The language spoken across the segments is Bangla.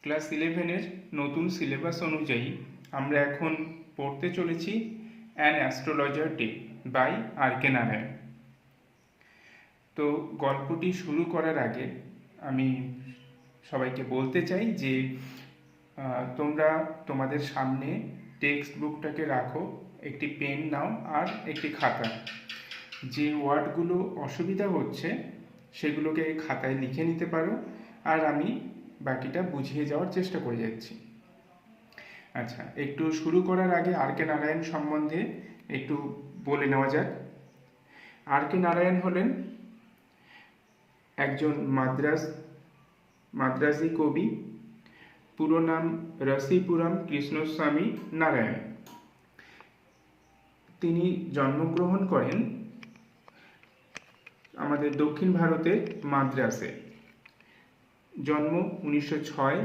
ক্লাস 11-এর নতুন সিলেবাস অনুযায়ী আমরা এখন পড়তে চলেছি an astrologer day by R K. Narayan. তো গল্পটি শুরু করার আগে আমি সবাইকে বলতে চাই যে তোমরা তোমাদের সামনে টেক্সট বুকটাকে রাখো, একটি পেন নাও আর একটি খাতা। যে ওয়ার্ডগুলো অসুবিধা হচ্ছে সেগুলোকে খাতায় লিখে নিতে পারো, আর আমি বাকিটা বুঝিয়ে যাওয়ার চেষ্টা করে যাচ্ছি। আচ্ছা, একটু শুরু করার আগে আর.কে. নারায়ণ সম্বন্ধে একটু বলে নেওয়া যাক। আর.কে. নারায়ণ হলেন একজন মাদ্রাজি কবি। পুরো নাম রসিপুরম কৃষ্ণস্বামী নারায়ণ। তিনি জন্মগ্রহণ করেন আমাদের দক্ষিণ ভারতের মাদ্রাসে। জন্ম 1906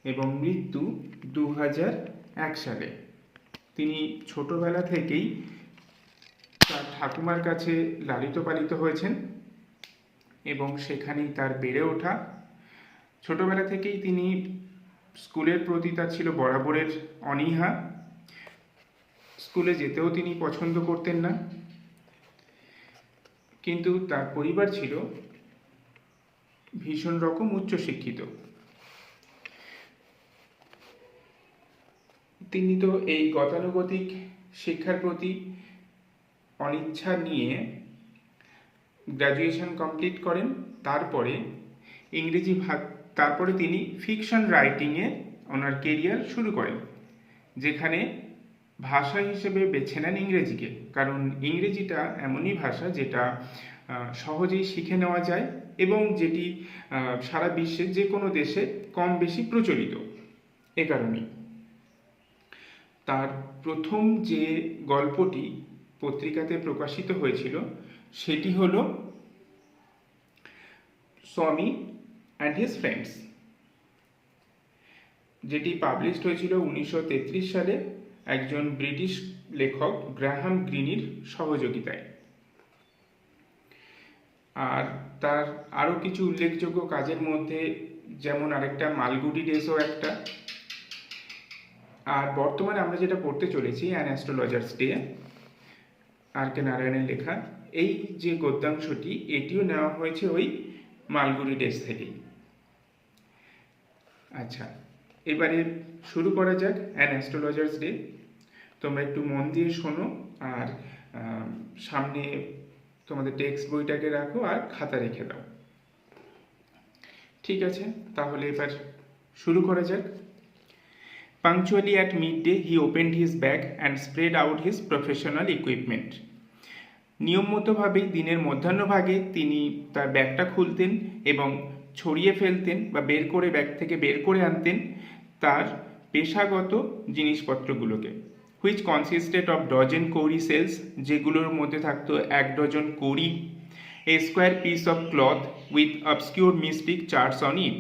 এবং মৃত্যু 2001 সালে। তিনি ছোটবেলা থেকেই তার ঠাকুমার কাছে লালিত পালিত হয়েছেন এবং সেখানেই তার বেড়ে ওঠা। ছোটবেলা থেকেই তিনি স্কুলের প্রতি তার ছিল বরাবরের অনীহা। স্কুলে যেতেও তিনি পছন্দ করতেন না, কিন্তু তার পরিবার ছিল ভীষণ রকম উচ্চশিক্ষিত। তিনি তো এই গতানুগতিক শিক্ষার প্রতি অনিচ্ছা নিয়ে গ্র্যাজুয়েশন কমপ্লিট করেন। তারপরে তিনি ফিকশন রাইটিংয়ে ওনার কেরিয়ার শুরু করেন, যেখানে ভাষা হিসেবে বেছে নেন ইংরেজিকে, কারণ ইংরেজিটা এমনই ভাষা যেটা সহজেই শিখে নেওয়া যায় এবং যেটি সারা বিশ্বের যে কোনো দেশে কম বেশি প্রচলিত। এ কারণেই তার প্রথম যে গল্পটি পত্রিকাতে প্রকাশিত হয়েছিল সেটি হলো স্বামী অ্যান্ড হিজ ফ্রেন্ডস, যেটি পাবলিশড হয়েছিল 1933 সালে একজন ব্রিটিশ লেখক গ্রাহাম গ্রিনির সহযোগিতায়। আর তার আরও কিছু উল্লেখযোগ্য কাজের মধ্যে যেমন আরেকটা মালগুডি ডেসও একটা। আর বর্তমানে আমরা যেটা পড়তে চলেছি অ্যান অ্যাস্ট্রোলজার্স ডে, আর.কে. নারায়ণের লেখা, এই যে গদ্যাংশটি এটিও নেওয়া হয়েছে ওই মালগুডি ডেস থেকেই। আচ্ছা, এবারে শুরু করা যাক অ্যান অ্যাস্ট্রোলজার্স ডে। তোমরা একটু মন দিয়ে শোনো আর সামনে তোমাদের টেক্সট বইটাকে রাখো আর খাতা রেখে দাও। ঠিক আছে, তাহলে এবার শুরু করা যাক। Punctually at midday, he opened his bag and spread out his professional equipment. নিয়মমতোভাবেই দিনের মধ্যাহ্নভাগে তিনি তার ব্যাগটা খুলতেন এবং ছড়িয়ে ফেলতেন বা ব্যাগ থেকে বের করে আনতেন তার পেশাগত জিনিসপত্রগুলোকে, which consisted of dozen cowrie cells, যেগুলোর মধ্যে থাকতো 1 ডজন কড়ি, a square piece of cloth with obscure mystic charts on it,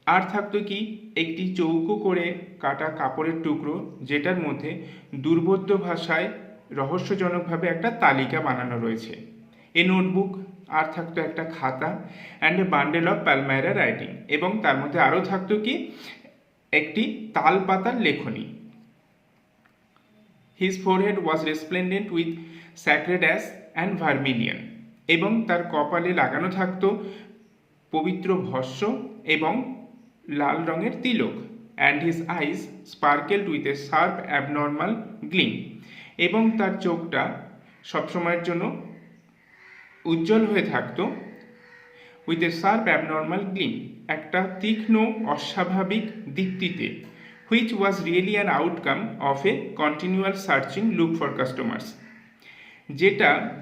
আর থাকতো কি একটি চৌকো করে কাটা কাপড়ের টুকরো যেটার মধ্যে দুর্বোধ্য ভাষায় রহস্যজনকভাবে একটা তালিকা বানানো রয়েছে, এ নোটবুক, আর থাকতো একটা খাতা and a bundle of palmyra writing, এবং তার মধ্যে আরও থাকতো কি একটি তাল পাতার লেখনী। His forehead was resplendent with sacred ash and vermilion, এবং তার কপালে লাগানো থাকতো পবিত্র ভস্য এবং লাল রঙের তিলক, and his eyes sparkled with a sharp abnormal gleam, এবং তার চোখটা সবসময়ের জন্য উজ্জ্বল হয়ে থাকতো with a sharp abnormal gleam, একটা তীক্ষ্ণ অস্বাভাবিক দীপ্তিতে, which was really an outcome of a continual searching look for customers,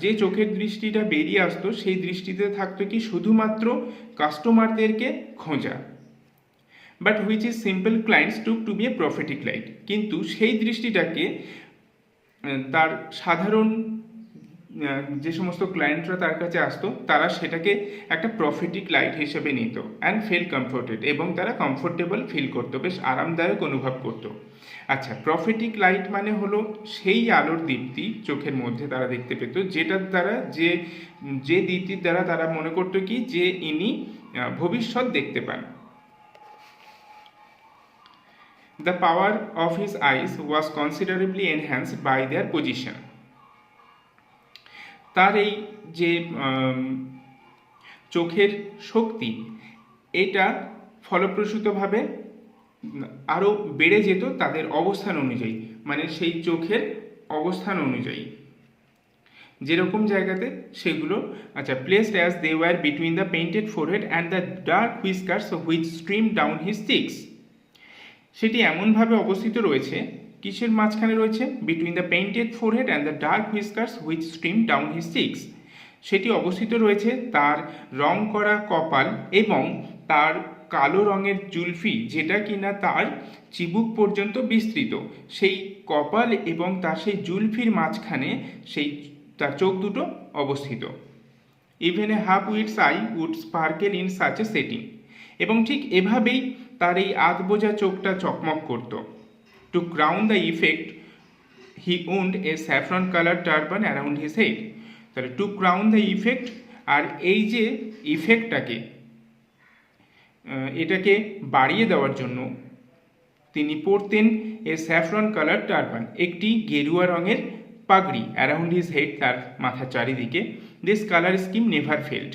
যে চোখের দৃষ্টিটা বেরিয়ে আসতো সেই দৃষ্টিতে থাকতো কি শুধুমাত্র কাস্টমারদেরকে খোঁজা। But which is simple clients took to be a prophetic light, কিন্তু সেই দৃষ্টিটাকে তার সাধারণ যে সমস্ত ক্লায়েন্টরা তার কাছে আসতো তারা সেটাকে একটা প্রফেটিক লাইট হিসেবে নিত, অ্যান্ড ফিল কমফোর্টেড, এবং তারা কমফোর্টেবল ফিল করতো, বেশ আরামদায়ক অনুভব করতো। আচ্ছা, প্রফেটিক লাইট মানে হলো সেই আলোর দীপ্তি চোখের মধ্যে তারা দেখতে পেত, যেটার দ্বারা যে দীপ্তির দ্বারা তারা মনে করতো কি যে ইনি ভবিষ্যৎ দেখতে পান। The power of his eyes was considerably enhanced by their position. তার এই যে চোখের শক্তি, এটা ফলপ্রসূতভাবে আরও বেড়ে যেত তাদের অবস্থান অনুযায়ী, মানে সেই চোখের অবস্থান অনুযায়ী যেরকম জায়গাতে সেগুলো, আচ্ছা, placed as they were between the painted forehead and the dark whiskers which stream down his cheeks. সেটি এমনভাবে অবস্থিত রয়েছে, কিসের মাঝখানে রয়েছে? Between the painted forehead and the dark whiskers which stream down his cheeks. সেটি অবস্থিত রয়েছে তার রং করা কপাল এবং তার কালো রঙের জুলফি, যেটা কিনা তার চিবুক পর্যন্ত বিস্তৃত, সেই কপাল এবং তার সেই জুলফির মাঝখানে সেই তার চোখ দুটো অবস্থিত। Even a half wits eye would sparkle in such a setting. এবং ঠিক এভাবেই তার এই আধবোজা চোখটা চকমক করত। To crown the effect he wound a saffron colour turban around his head. তাহলে টু ক্রাউন দ্য ইফেক্ট, আর এই যে ইফেক্টটাকে, এটাকে বাড়িয়ে দেওয়ার জন্য তিনি পরতেন এ স্যাফরন কালার টার্বান, একটি গেরুয়া রঙের পাগড়ি, অ্যারাউন্ড হিজ হেড, তার মাথার চারিদিকে। This colour scheme never failed.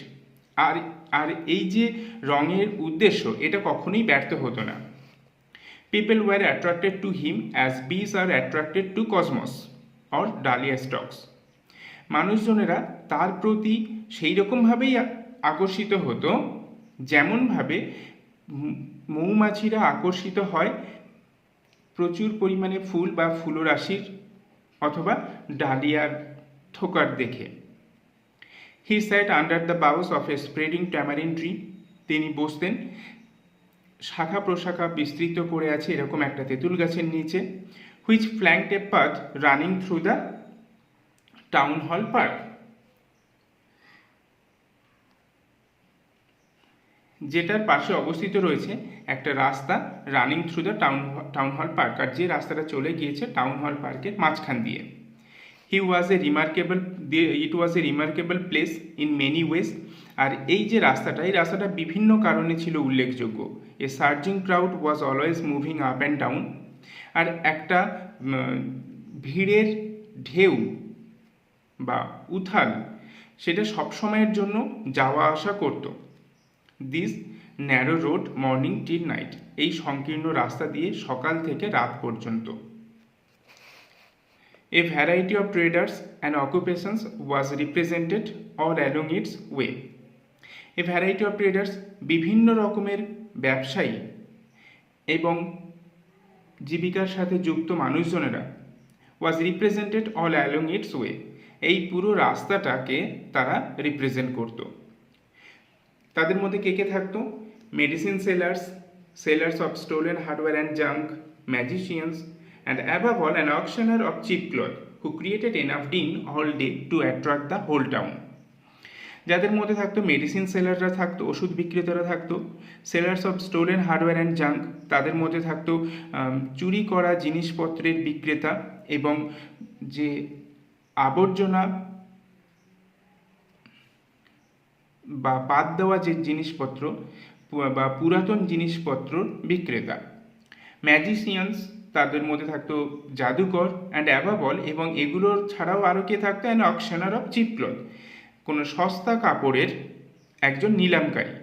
আর এই যে রঙের উদ্দেশ্য, এটা কখনোই ব্যর্থ হতো না। People were attracted to him as bees are attracted to cosmos or dahlia stalks. মানুষজনেরা তার প্রতি সেই রকমভাবেই আকর্ষিত হতো যেমনভাবে মৌমাছিরা আকর্ষিত হয় প্রচুর পরিমাণে ফুল বা ফুলরাশির অথবা ডালিয়ার থোকার দেখে। He sat under the boughs of a spreading tamarind tree. তিনি বসতেন শাখা প্রশাখা বিস্তৃত করে আছে এরকম একটা তেঁতুল গাছের নিচে। Which flanked a path running through the town hall park. যেটার পাশে অবস্থিত রয়েছে একটা রাস্তা running through the town hall park, আর যে রাস্তাটা চলে গিয়েছে টাউন হল পার্কের মাঝখান দিয়ে। It was a remarkable place in many ways. আর এই যে রাস্তাটা, এই রাস্তাটা বিভিন্ন কারণে ছিল উল্লেখযোগ্য। A surging crowd was always moving up and down. আর একটা ভিড়ের ঢেউ বা উথাল, সেটা সবসময়ের জন্য যাওয়া আসা করত। This narrow road morning till night. এই সংকীর্ণ রাস্তা দিয়ে সকাল থেকে রাত পর্যন্ত। A variety of traders and occupations was represented all along its way. A variety of traders, বিভিন্ন রকমের ব্যবসায়ী এবং জীবিকার সাথে যুক্ত মানুষজনেরা, was represented all along its way, এই পুরো রাস্তাটাকে তারা রিপ্রেজেন্ট করত। তাদের মধ্যে কে কে থাকতো? Medicine sellers of stolen hardware and junk, magicians, and above all an auctioneer of cheap cloth who created enough din all day to attract the whole town. যাদের মধ্যে থাকতো মেডিসিন সেলাররা থাকতো, ওষুধ বিক্রেতারা থাকতো। Sellers of stolen hardware and junk, তাদের মধ্যে থাকতো চুরি করা জিনিসপত্রের বিক্রেতা এবং যে আবর্জনা বা বাদ দেওয়া যে জিনিসপত্র বা পুরাতন জিনিসপত্র বিক্রেতা। ম্যাজিশিয়ানস, তাদের মধ্যে থাকতো জাদুকর, অ্যান্ড অ্যাবাভ অল, এবং এগুলোর ছাড়াও আরও কে থাকতো? অ্যান অকশনার অফ চিপ ক্লথ, কোনো সস্তা কাপড়ের একজন নিলামকারী।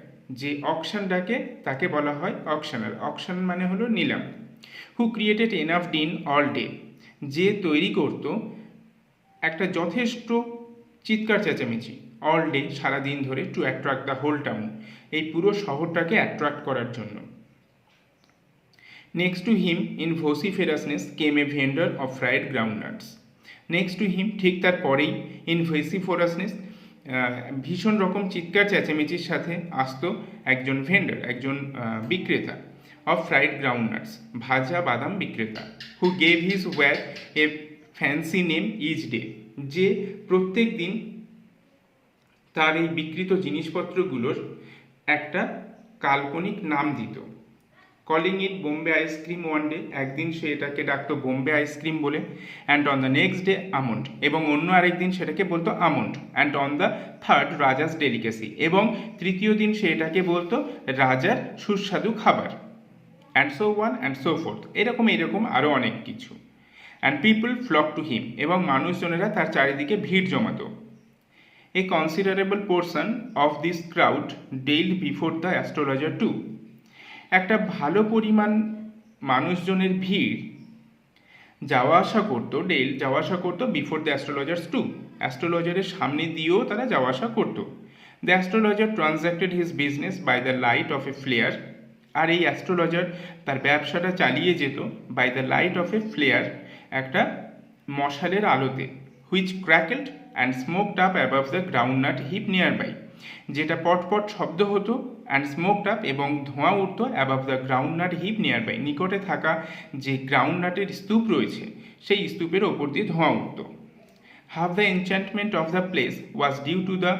যে অকশন ডাকে তাকে বলা হয় অকশনার। অকশন মানে হলো নিলাম। হু created enough dean all day, যে তৈরি করত একটা যথেষ্ট চিৎকার চেঁচামেচি অল ডে, সারাদিন ধরে, to attract the whole town, এই পুরো শহরটাকে অ্যাট্রাক্ট করার জন্য। Next to him in vociferousness came a vendor of fried groundnuts. Next to him, ঠিক তার পরেই, in vociferousness, ভীষণ রকম চিৎকার চেঁচামেচির সাথে আসতো একজন ভেন্ডার, একজন বিক্রেতা, অফ ফ্রাইড গ্রাউন্ডনাটস, ভাজা বাদাম বিক্রেতা, who gave his ware a fancy name each day, যে প্রত্যেক দিন তার এই বিকৃত জিনিসপত্রগুলোর একটা কাল্পনিক নাম দিত। Calling it Bombay ice cream one day, একদিন সে এটাকে ডাকতো বোম্বে আইসক্রিম বলে, and on the next day almond, এবং অন্য আরেকদিন সেটাকে বলতো almond, and on the third Raja's delicacy, এবং তৃতীয় দিন সে এটাকে বলতো রাজার সুস্বাদু খাবার। And so on and so fourth, এরকম আরও অনেক কিছু। And people flock to him, এবং মানুষজনেরা তার চারিদিকে ভিড় জমাতো। A considerable portion of this crowd dallied before the astrologer too, একটা ভালো পরিমাণ মানুষজনের ভিড় যাওয়া আসা করতো বিফোর দ্য অ্যাস্ট্রোলজার্স টু, অ্যাস্ট্রোলজারের সামনে দিয়েও তারা যাওয়া আসা করতো। The astrologer transacted his business by the light of a flare, আর এই অ্যাস্ট্রোলজার তার ব্যবসাটা চালিয়ে যেত by the light of a flare, একটা মশালের আলোতে, which crackled and smoked up above the groundnut heap near by, যেটা পটপট শব্দ হতো, অ্যান্ড স্মোকড আপ, এবং ধোঁয়া উঠত above the groundnut heap near by, নিকটে থাকা যে গ্রাউন্ডনাটের স্তূপ রয়েছে সেই স্তূপের ওপর দিয়ে ধোঁয়া উঠত। Half the enchantment of the place was due to the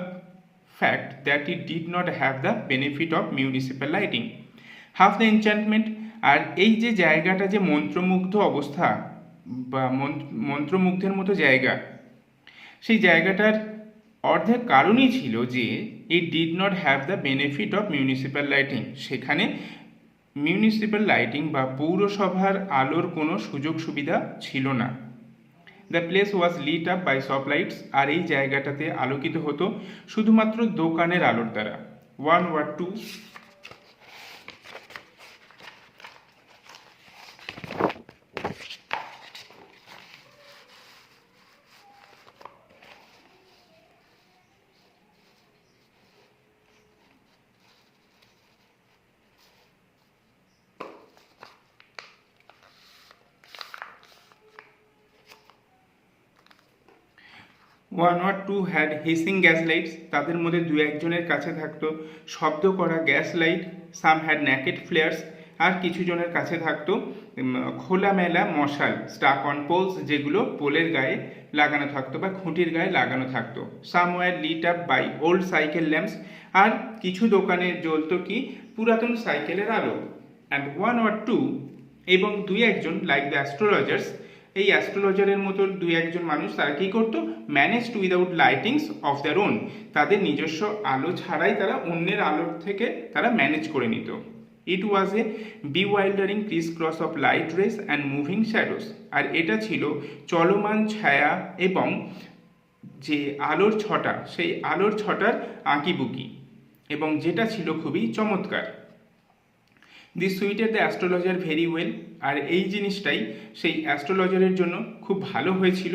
fact that it did not have the benefit of municipal lighting. Half the enchantment, আর এই যে জায়গাটা যে মন্ত্রমুগ্ধ অবস্থা বা মন্ত্রমুগ্ধের মতো জায়গা, সেই জায়গাটার অর্ধেক কারণই ছিল যে it did not have the benefit of municipal lighting, সেখানে মিউনিসিপ্যাল লাইটিং বা পৌরসভার আলোর কোনো সুযোগ সুবিধা ছিল না। The place was lit up by shop lights, আর এই জায়গাটাতে আলোকিত হতো শুধুমাত্র দোকানের আলোর দ্বারা। 1 or 2 had hissing gas lights, তাদের মধ্যে দু একজনের কাছে থাকতো শব্দ করা gas light. Some had naked flares, আর কিছু জনের কাছে থাকতো খোলামেলা মশাল, স্টাক অন পোলস, যেগুলো পোলের গায়ে লাগানো থাকতো বা খুঁটির গায়ে লাগানো থাকতো। Some were lit up by old cycle lamps, আর কিছু দোকানে জ্বলতো কি পুরাতন সাইকেলের আলো। অ্যান্ড 1 or 2, এবং দুই একজন লাইক দ্য অ্যাস্ট্রোলজার্স, এই অ্যাস্ট্রোলজারের মতো দুই একজন মানুষ তারা কী করতো, managed without lightings of their own, তাদের নিজস্ব আলো ছাড়াই তারা অন্যের আলোর থেকে তারা ম্যানেজ করে নিত। It was a bewildering criss cross of light rays and moving shadows, আর এটা ছিল চলমান ছায়া এবং যে আলোর ছটা, সেই আলোর ছটার আঁকিবুকি, এবং যেটা ছিল খুবই চমৎকার। This suited the astrologer very well, আর এই জিনিসটাই সেই অ্যাস্ট্রোলজারের জন্য খুব ভালো হয়েছিল,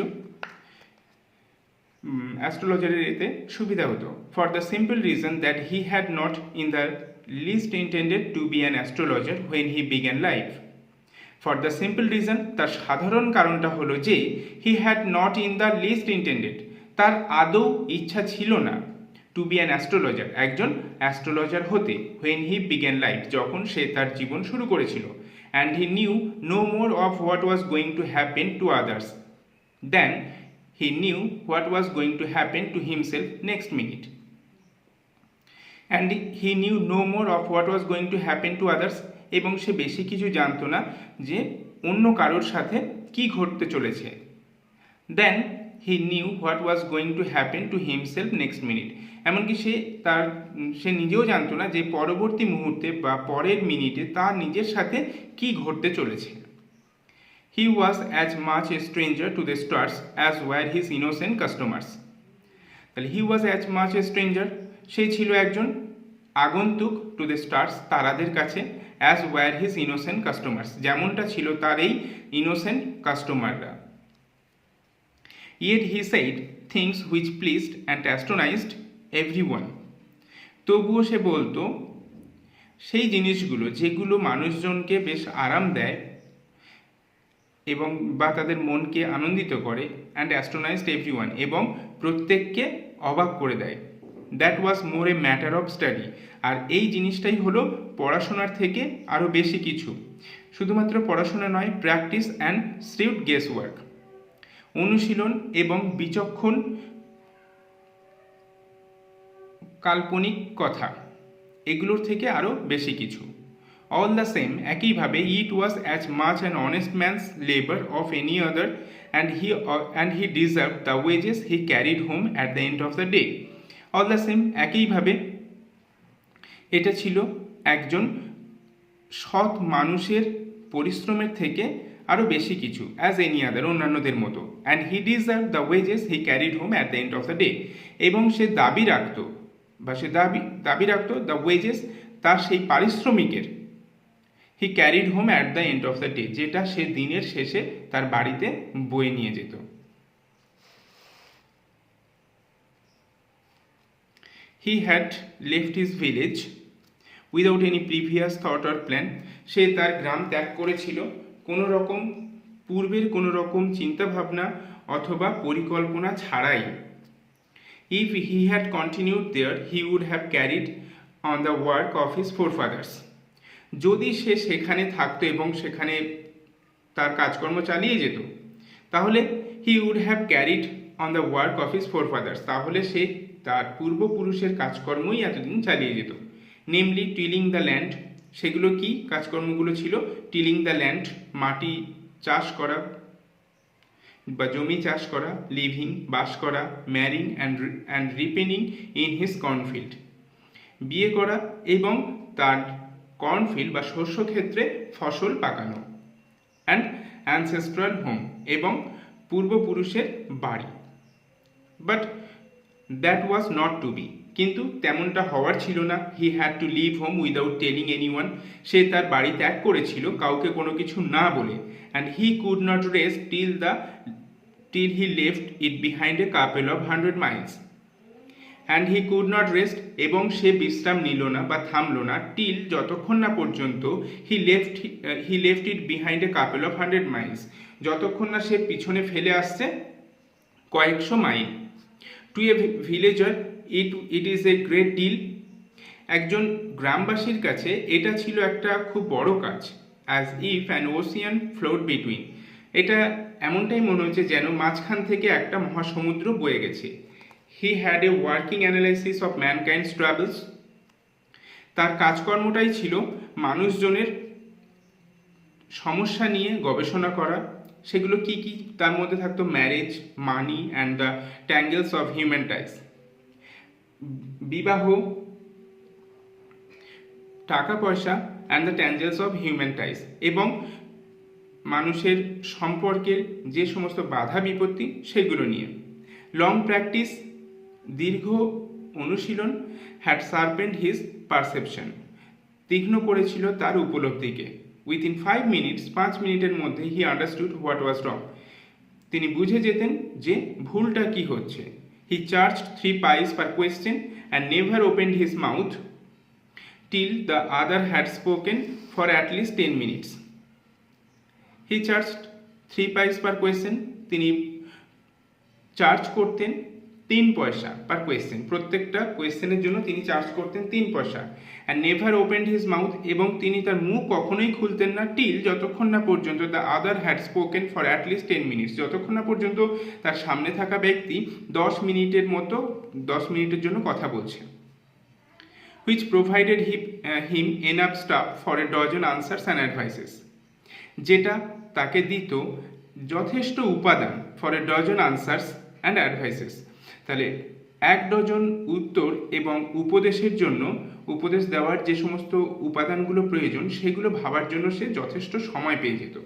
অ্যাস্ট্রোলজারের এতে সুবিধা হতো। For the simple reason that he had not in the least intended to be an astrologer when he began life. For the simple reason, তার সাধারণ কারণটা হলো যে he had not in the least intended, তার আদৌ ইচ্ছা ছিল না টু বি অ্যান অ্যাস্ট্রোলজার, একজন অ্যাস্ট্রোলজার হতে, হোয়েন হি বিগ্যান লাইফ, যখন সে তার জীবন শুরু করেছিল। And he knew no more of what was going to happen to others than he knew what was going to happen to himself next minute. And he knew no more of what was going to happen to others, এবং সে বেশি কিছু জানতো না যে অন্য কারোর সাথে কি ঘটতে চলেছে। Then he knew what was going to happen to himself next minute, এমনকি সে নিজেও জানতো না যে পরবর্তী মুহূর্তে বা পরের মিনিটে তার নিজের সাথে কি ঘটতে চলেছে। He was as much a stranger to the stars as were his innocent customers. তাহলে he was as much a stranger, সে ছিল একজন আগন্তুক টু দ্য স্টার্স, তারাদের কাছে, as were his innocent customers, যেমনটা ছিল তার এই ইনোসেন্ট কাস্টমাররা। Yet he said things which pleased and astonished everyone. তবুও সে বলতো সেই জিনিসগুলো যেগুলো মানুষজনকে বেশ আরাম দেয় এবং বা তাদের মনকে আনন্দিত করে, অ্যান্ড অ্যাস্ট্রোনাইজড এভরিওয়ান, এবং প্রত্যেককে অবাক করে দেয়। That was more a matter of study, আর এই জিনিসটাই হলো পড়াশোনার থেকে আরও বেশি কিছু, শুধুমাত্র পড়াশোনা নয়, প্র্যাকটিস অ্যান্ড শ্রিউড গেস ওয়ার্ক, অনুশীলন এবং বিচক্ষণ কাল্পনিক কথা, এগুলোর থেকে আরও বেশি কিছু। অল দ্য সেম, একইভাবে it was as much an honest man's labour of any other and he deserve the wages he carried home at the end of the day. All the same, একইভাবে এটা ছিল একজন সৎ মানুষের পরিশ্রমের থেকে আরও বেশি কিছু, অ্যাজ এনি আদার, অন্যান্যদের মতো। And he deserve the wages he carried home at the end of the day. এবং সে দাবি রাখতো, বা সে দাবি রাখতো দ্য ওয়েজেস, তার সেই পারিশ্রমিকের, he carried home at the end of the day, যেটা সে দিনের শেষে তার বাড়িতে বয়ে নিয়ে যেত। He had left his village without any previous thought or plan. সে তার গ্রাম ত্যাগ করেছিল কোনো রকম পূর্বের কোনো রকম চিন্তাভাবনা অথবা পরিকল্পনা ছাড়াই। If he had continued there he would have carried on the work of his forefathers. যদি সে সেখানে থাকতো এবং সেখানে তার কাজকর্ম চালিয়ে যেত, তাহলে he would have carried on the work of his forefathers, তাহলে সে তার পূর্বপুরুষের কাজকর্মই এতদিন চালিয়ে যেত। নেমলি টিলিং দ্য ল্যান্ড, সেগুলো কি কাজকর্মগুলো ছিল? টিলিং দ্য ল্যান্ড, মাটি চাষ করা বা জমি চাষ করা, লিভিং, বাস করা, ম্যারিং অ্যান্ড রিপেনিং ইন হিজ কর্নফিল্ড, বিয়ে করা এবং তার কর্নফিল্ড বা শস্য ক্ষেত্রে ফসল পাকানো, অ্যান্ড অ্যানসেস্ট্রাল হোম, এবং পূর্বপুরুষের বাড়ি। But that was not to be, কিন্তু তেমনটা হওয়ার ছিল না। He had to leave home without telling anyone, সে তার বাড়ি ত্যাগ করেছিল কাউকে কোনো কিছু না বলে। And he could not rest till he left it behind a couple of 100 miles. And he could not rest, এবং সে বিশ্রাম নিল না বা থামলো না, টিল, যতক্ষণ না পর্যন্ত he left it behind a couple of 100 miles, যতক্ষণ না সে পিছনে ফেলে আসছে কয়েকশো মাইল। To a villager it is a great deal, একজন গ্রামবাসীর কাছে এটা ছিল একটা খুব বড় কাজ। As if an ocean float between, এটা এমনটাই মনে হচ্ছে যেন মাঝখান থেকে একটা মহাসমুদ্র বয়ে গেছে। He had a working analysis of ম্যানকাইন্ডস travels, তার কাজকর্মটাই ছিল মানুষজনের সমস্যা নিয়ে গবেষণা করা। সেগুলো কি কি? তার মধ্যে থাকতো marriage, money and the tangles of human ties, বিবাহ, টাকা পয়সা, and the tangles of human ties, এবং মানুষের সম্পর্কের যে সমস্ত বাধা বিপত্তি সেগুলো নিয়ে। লং প্র্যাকটিস, দীর্ঘ অনুশীলন, হ্যাড শার্পেন্ড হিজ পারসেপশন, তীক্ষ্ণ করেছিল তার উপলব্ধিকে। উইথিন 5 মিনিটস, 5 মিনিটের মধ্যে হি আন্ডারস্টুড হোয়াট ওয়াজ রং, তিনি বুঝে যেতেন যে ভুলটা কি হচ্ছে। হি charged 3 pies per question and never opened his mouth till the other had spoken for at least 10 minutes. He charged 3 pies per question, তিনি চার্জ করতেন 3 পয়সা পার কোয়েশ্চেন, প্রত্যেকটা কোয়েশ্চেনের জন্য তিনি চার্জ করতেন 3 পয়সা। And never opened his mouth, এবং তিনি তার মুখ কখনোই খুলতেন না, টিল, যতক্ষণ না পর্যন্ত the other had spoken for at least 10 minutes, যতক্ষণ না পর্যন্ত তার সামনে থাকা ব্যক্তি 10 মিনিটের জন্য কথা বলছে। Which provided him enough staff for a dozen answers and advises, যেটা তাকে দিত যথেষ্ট উপাদান for a dozen answers and advises, তাহলে 1 ডজন উত্তর এবং উপদেশের জন্য, উপদেশ দেওয়ার যে সমস্ত উপাদানগুলো প্রয়োজন সেগুলো ভাবার জন্য সে যথেষ্ট সময় পেয়ে যেত।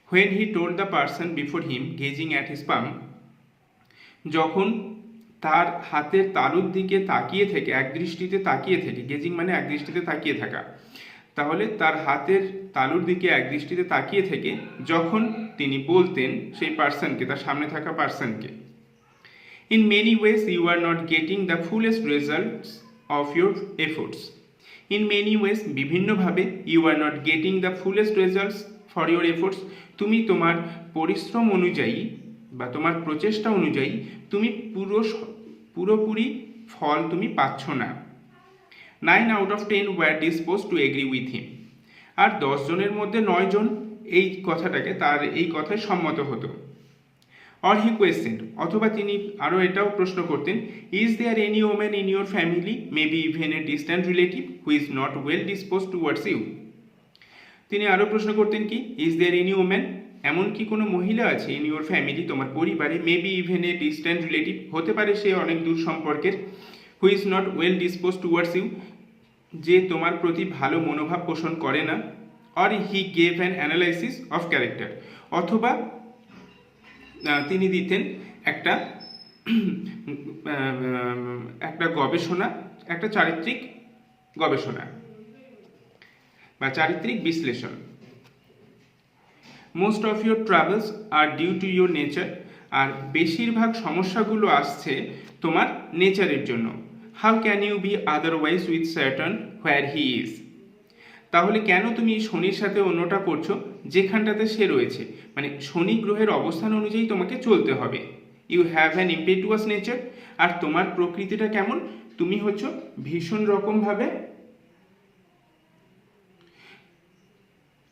When he told the person before him gazing at his palm, যখন তার হাতের তালুর দিকে তাকিয়ে থেকে, একদৃষ্টিতে তাকিয়ে থেকে, গেজিং মানে একদৃষ্টিতে তাকিয়ে থাকা, তাহলে তার হাতের তালুর দিকে একদৃষ্টিতে তাকিয়ে থেকে যখন তিনি বলতেন সেই পার্সনকে, তার সামনে থাকা পার্সনকে, in many ways you are not getting the fullest results of your efforts. In many ways, বিভিন্নভাবে, you are not getting the fullest results for your efforts, তুমি তোমার পরিশ্রম অনুযায়ী বা তোমার প্রচেষ্টা অনুযায়ী তুমি পুরোপুরি ফল তুমি পাচ্ছ না। 9 out of 10 were disposed to agree with him, আর 10 জনের মধ্যে 9 জন এই কথাটাকে, তার এই কথায় সম্মত হতো। অর হি কোয়েশ্চেন্ড, অথবা তিনি আরও এটাও প্রশ্ন করতেন, is there any woman in your family, maybe even a distant relative, who is not well dispose towards you. তিনি আরও প্রশ্ন করতেন কি, ইজ দেয়ার এনি ওম্যান, এমন কি কোনো মহিলা আছে ইন ইউর ফ্যামিলি, তোমার পরিবারে, maybe even a distant relative, হতে পারে সে অনেক দূর সম্পর্কের, who is not well dispose towards you, যে তোমার প্রতি ভালো মনোভাব পোষণ করে না, or he gave an analysis of character, অথবা তিনি দিতেন একটা একটা গবেষণা, একটা চারিত্রিক গবেষণা বা চারিত্রিক বিশ্লেষণ। Most of your troubles are due to your nature, আর বেশিরভাগ সমস্যাগুলো আসছে তোমার নেচারের জন্য। How can you be otherwise with Saturn where he is, তাহলে কেন তুমি শনির সাথে অন্যটা করছো যেখানটাতে সে রয়েছে, মানে শনি গ্রহের অবস্থান অনুযায়ী তোমাকে চলতে হবে। You have an impetuous nature, আর তোমার প্রকৃতিটা কেমন, তুমি হচ্ছ ভীষণ রকমভাবে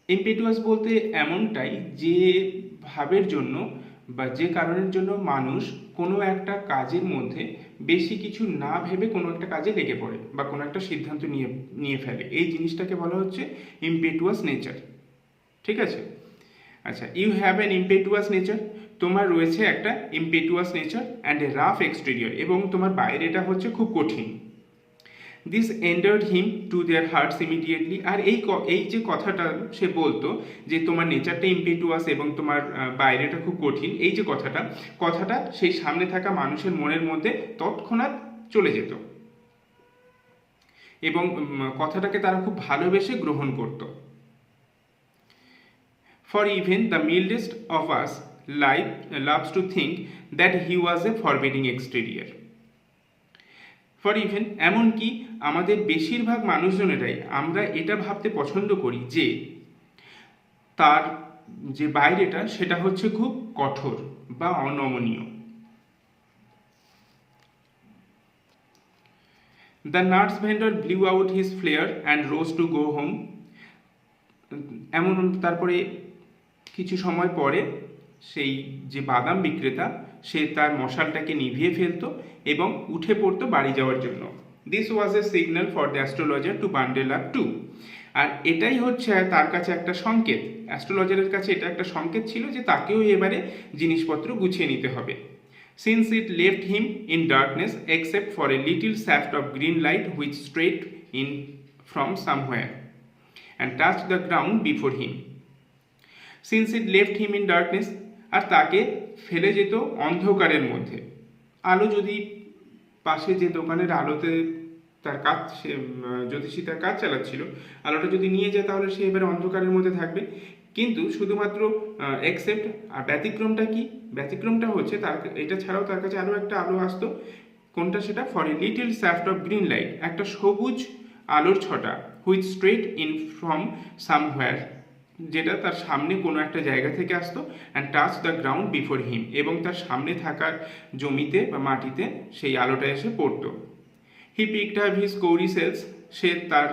ইম্পেটুয়াস বলতে এমনটাই যে ভাবের জন্য বা যে কারণের জন্য মানুষ কোনো একটা কাজের মধ্যে বেশি কিছু না ভেবে কোনো একটা কাজে লেগে পড়ে বা কোনো একটা সিদ্ধান্ত নিয়ে ফেলে, এই জিনিসটাকে বলা হচ্ছে ইম্পেটুয়াস নেচার। ঠিক আছে, আচ্ছা, you have an impetuous nature, তোমার রয়েছে একটা impetuous nature and a rough exterior, এবং তোমার বাইরেটা হচ্ছে খুব কঠিন। This endeared him to their hearts immediately, আর এই যে কথাটা সে বলতো যে তোমার নেচারটা ইম্পেটুয়াস এবং তোমার বাইরেটা খুব কঠিন, এই যে কথাটা সেই সামনে থাকা মানুষের মনের মধ্যে তৎক্ষণাৎ চলে যেত এবং কথাটাকে তারা খুব ভালোবেসে গ্রহণ করত। For even the mildest of us loves to think that he was a forbidding exterior. For even, এমনকি আমাদের বেশিরভাগ মানুষজনেরাই আমরা এটা ভাবতে পছন্দ করি যে তার যে বাইরেটা সেটা হচ্ছে খুব কঠোর বা অনমনীয়। The nuts vendor blew out his flare and rose to go home. এমন তারপরে কিছু সময় পরে সেই যে বাদাম বিক্রেতা সে তার মশালটাকে নিভিয়ে ফেলতো এবং উঠে পড়তো বাড়ি যাওয়ার জন্য। This was a signal for the astrologer to bundle up too, আর এটাই হচ্ছে তার কাছে একটা সংকেত, অ্যাস্ট্রোলজারের কাছে এটা একটা সংকেত ছিল যে তাকেও এবারে জিনিসপত্র গুছিয়ে নিতে হবে। Since it left him in darkness except for a little shaft of green light which strayed in from somewhere and touch the ground before him. Since it left him in darkness, আর তাকে ফেলে যেত অন্ধকারের মধ্যে। আলো যদি পাশে যে দোকানের আলোতে তার কাজ, সে জ্যোতিষী তার কাজ চালাচ্ছিল, আলোটা যদি নিয়ে যায় তাহলে সে এবারে অন্ধকারের মধ্যে থাকবে। কিন্তু শুধুমাত্র এক্সেপ্ট, আর ব্যতিক্রমটা কি? ব্যতিক্রমটা হচ্ছে তার এটা ছাড়াও তার কাছে আরও একটা আলো আসতো। কোনটা সেটা? For a little shaft of green light, একটা সবুজ আলোর ছটা, which strayed in from somewhere, যেটা তার সামনে কোনো একটা জায়গা থেকে আসতো, and touch the ground before হিম, এবং তার সামনে থাকার জমিতে বা মাটিতে সেই আলোটা এসে পড়তো। He picked up his cowrie shells, সে তার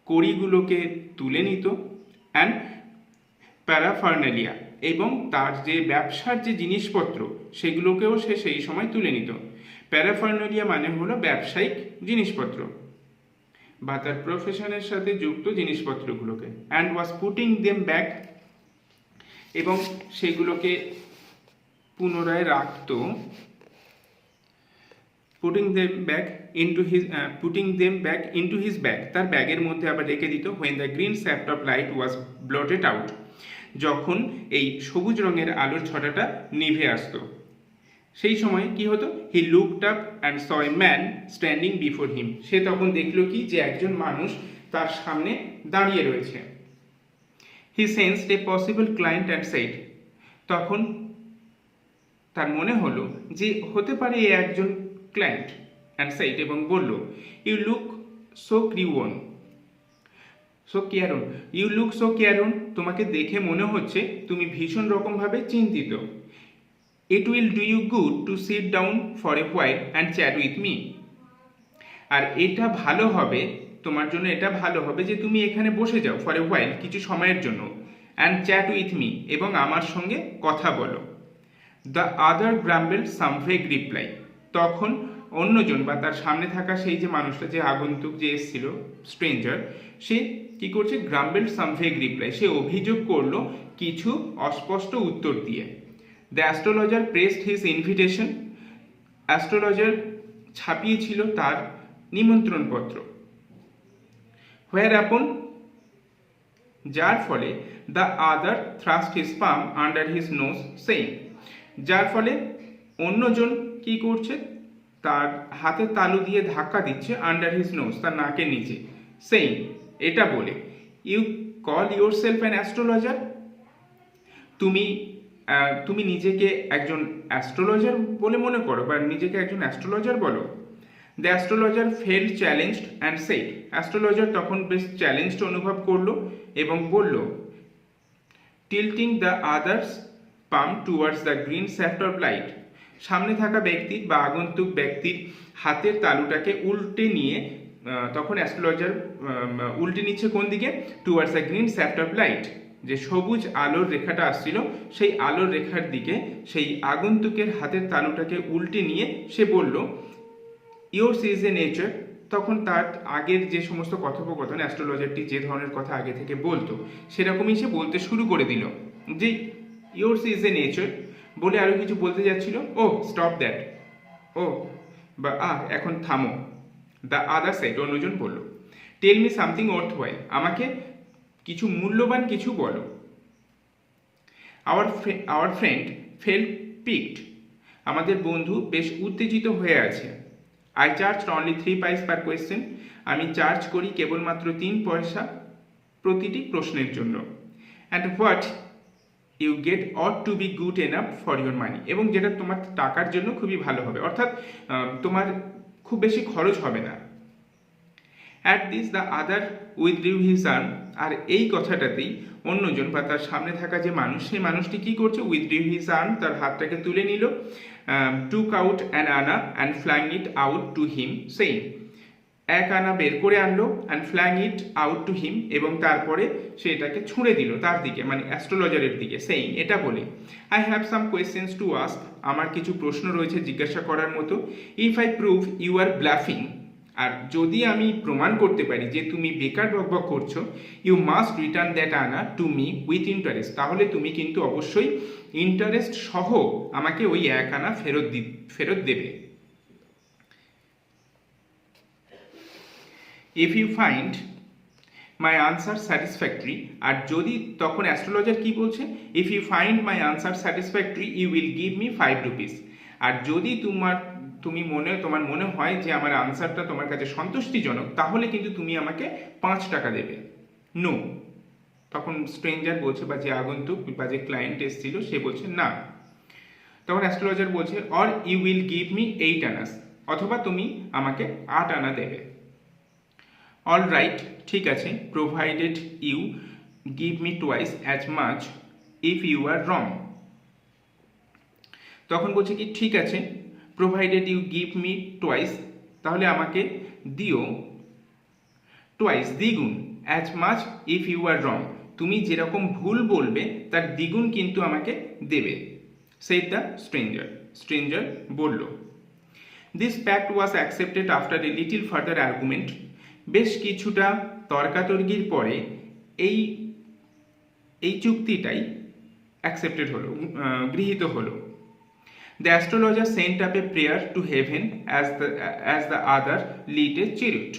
কড়িগুলোকে তুলে নিত, অ্যান্ড প্যারাফার্নালিয়া, এবং তার যে ব্যবসার যে জিনিসপত্র সেগুলোকেও সে সেই সময় তুলে নিত। প্যারাফার্নালিয়া মানে হলো ব্যবসায়িক জিনিসপত্র বা তার প্রফেশনের সাথে যুক্ত জিনিসপত্রগুলোকে, and was putting them back, এবং সেগুলোকে পুনরায় রাখত, putting them back into his bag, তার ব্যাগের মধ্যে আবার রেখে দিত। When the green shaft of light was blotted out, যখন এই সবুজ রঙের আলোর ছটাটা নিভে আসতো, সেই সময় কি হতো? He looked up and saw a man standing before him, সে তখন দেখলো কি যে একজন মানুষ তার সামনে দাঁড়িয়ে রয়েছে। He sensed a possible client and said, তখন তার মনে হলো যে হতে পারে এ একজন ক্লায়েন্ট, অ্যান্ড সেড, এবং বলল, you look so careworn, you look so careworn, তোমাকে দেখে মনে হচ্ছে তুমি ভীষণ রকমভাবে চিন্তিত। It will do you good to sit down for a while and chat with me, আর এটা ভালো হবে তোমার জন্য, এটা ভালো হবে যে তুমি এখানে বসে যাও ফর এ হোয়াইল, কিছু সময়ের জন্য, অ্যান্ড চ্যাট উইথ মি, এবং আমার সঙ্গে কথা বলো। The other grumbled some vague reply, তখন অন্যজন বা তার সামনে থাকা সেই যে মানুষটা, যে আগন্তুক যে এসেছিল, স্ট্রেঞ্জার, সে কি করছে? গ্রাম্বেল সাম ভেগ রিপ্লাই, সে অভিযোগ করলো কিছু অস্পষ্ট উত্তর দিয়ে। The astrologer pressed his invitation, astrologer ছাপিয়েছিল তার নিমন্ত্রণপত্র। whereupon যার ফলে the other thrust his palm under his nose saying, যার ফলে অন্যজন কি করছে, তার হাতের তালু দিয়ে ধাক্কা দিচ্ছে আন্ডার হিজ নোজ, তার নাকের নিচে, সেইং, এটা বলে, you call yourself an astrologer, তুমি তুমি নিজেকে একজন অ্যাস্ট্রোলজার বলে মনে করো বা নিজেকে একজন অ্যাস্ট্রোলজার বলো। The astrologer fail challenged and said, astrologer তখন বেশ চ্যালেঞ্জড অনুভব করলো এবং বলল, tilting the others palm towards the green shaft of light, সামনে থাকা ব্যক্তির বা আগন্তুক ব্যক্তির হাতের তালুটাকে উল্টে নিয়ে, তখন অ্যাস্ট্রোলজার উল্টে নিচ্ছে কোন দিকে, towards the green shaft of light, যে সবুজ আলোর রেখাটা আসছিল সেই আলোর রেখার দিকে সেই আগন্তুকের হাতের তালুটাকে উল্টে নিয়ে সে বলল, ইয়োর্স ইজ এ নেচার, তখন তার আগের যে সমস্ত কথোপকথন অ্যাস্ট্রোলজারটি যে ধরনের কথা আগে থেকে বলতো সেরকমই সে বলতে শুরু করে দিল, যে ইয়োর্স ইজ এ নেচার বলে আরও কিছু বলতে যাচ্ছিল, ও স্টপ দ্যাট, ও বা এখন থামো, দ্য আদার সাইড, অন্যজন বলল, টেল মি সামথিং ওয়ার্থ ওয়াইল, আমাকে কিছু মূল্যবান কিছু বলো। আওয়ার ফ্রেন্ড ফেল পিকড, আমাদের বন্ধু বেশ উত্তেজিত হয়ে আছে। আই চার্জ অনলি 3 পাইস পার কোয়েশ্চেন, আমি চার্জ করি কেবলমাত্র 3 পয়সা প্রতিটি প্রশ্নের জন্য। And what you get ought to be good enough for your money, এবং যেটা তোমার টাকার জন্য খুবই ভালো হবে, অর্থাৎ তোমার খুব বেশি খরচ হবে না। At this the other withdrew his arm, আর এই কথাটাতেই অন্যজন বা তার সামনে থাকা যে মানুষ, সেই মানুষটি কি করছে, উইথড্রিউ হিজ আর্ম, তার হাতটাকে তুলে নিল, টুক আউট অ্যান আনা and flying it out to him saying, এক আনা বের করে আনলো, and flying it out to him, এবং তারপরে সে এটাকে ছুঁড়ে দিল তার দিকে, মানে অ্যাস্ট্রোলজারের দিকে, সেইং, এটা বলে, I have some questions to ask, আমার কিছু প্রশ্ন রয়েছে জিজ্ঞাসা করার মতো। If I prove you are bluffing, আর যদি আমি প্রমাণ করতে পারি যে তুমি বেকার বকবক করছো, ইউ মাস্ট রিটার্ন দ্যাট আনা টু মি উইথ ইন্টারেস্ট, তাহলে তুমি কিন্তু অবশ্যই ইন্টারেস্ট সহ আমাকে ওই এক আনা ফেরত দেবে। If you find my answer satisfactory, আর যদি, তখন অ্যাস্ট্রোলজার কি বলছে, if you find my answer satisfactory you will give me 5 rupees, আর যদি তোমার মনে হয় যে আমার আনসারটা তোমার কাছে সন্তুষ্টিজনক, তাহলে কিন্তু তুমি আমাকে 5 টাকা দেবে। নো, তখন স্ট্রেঞ্জার বলছে, বা যে আগন্তুক বা যে ক্লায়েন্ট এসেছিল সে বলছে না। তখন অ্যাস্ট্রোলজার বলছে, or you will give me 8 annas, অথবা তুমি আমাকে 8 আনা দেবে। অল রাইট, ঠিক আছে, provided you give me twice as much if you are wrong, তখন বলছে কি, ঠিক আছে, provided you give me twice, তাহলে আমাকে দিও টুয়াইস, দ্বিগুণ, as much if you are wrong, তুমি যেরকম ভুল বলবে তার দ্বিগুণ কিন্তু আমাকে দেবে। সেড দ্য স্ট্রেঞ্জার বলল। This pact was accepted after a little further argument, বেশ কিছুটা তর্কাতর্কির পরে এই চুক্তিটাই অ্যাকসেপ্টেড হলো, গৃহীত হলো। The astrologer sent up a prayer to heaven as the other lit a chariot.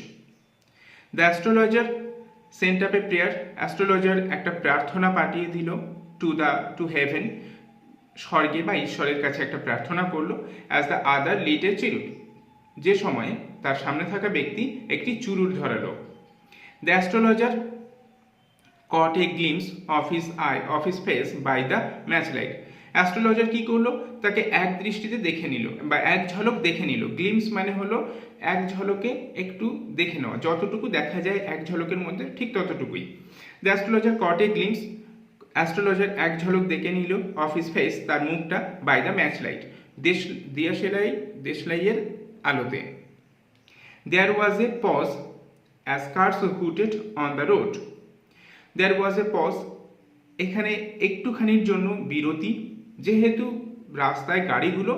The astrologer sent up a prayer, astrologer একটা প্রার্থনা পাঠিয়ে দিল to heaven, স্বর্গে বা ঈশ্বরের কাছে একটা প্রার্থনা করলো, as the other lit a chariot, যে সময়ে তার সামনে থাকা ব্যক্তি একটি চুরুট ধরালো। The astrologer caught a glimpse of his face by the matchlight. Astrologer কি করলো, তাকে এক দৃষ্টিতে দেখে নিল বা এক ঝলক দেখে নিল। গ্লিমস মানে হলো এক ঝলকে একটু দেখে নেওয়া, যতটুকু দেখা যায় এক ঝলকের মধ্যে ঠিক ততটুকুই। The astrologer caught a glimpse, astrologer এক ঝলক দেখে নিল অফ হিজ ফেস, তার মুখটা, বাই দ্য ম্যাচ লাইট, দেশলাইয়ের আলোতে। There was a pause as cars hooted on the road, there was a pause, এখানে একটুখানির জন্য বিরতি, যেহেতু রাস্তায় গাড়িগুলো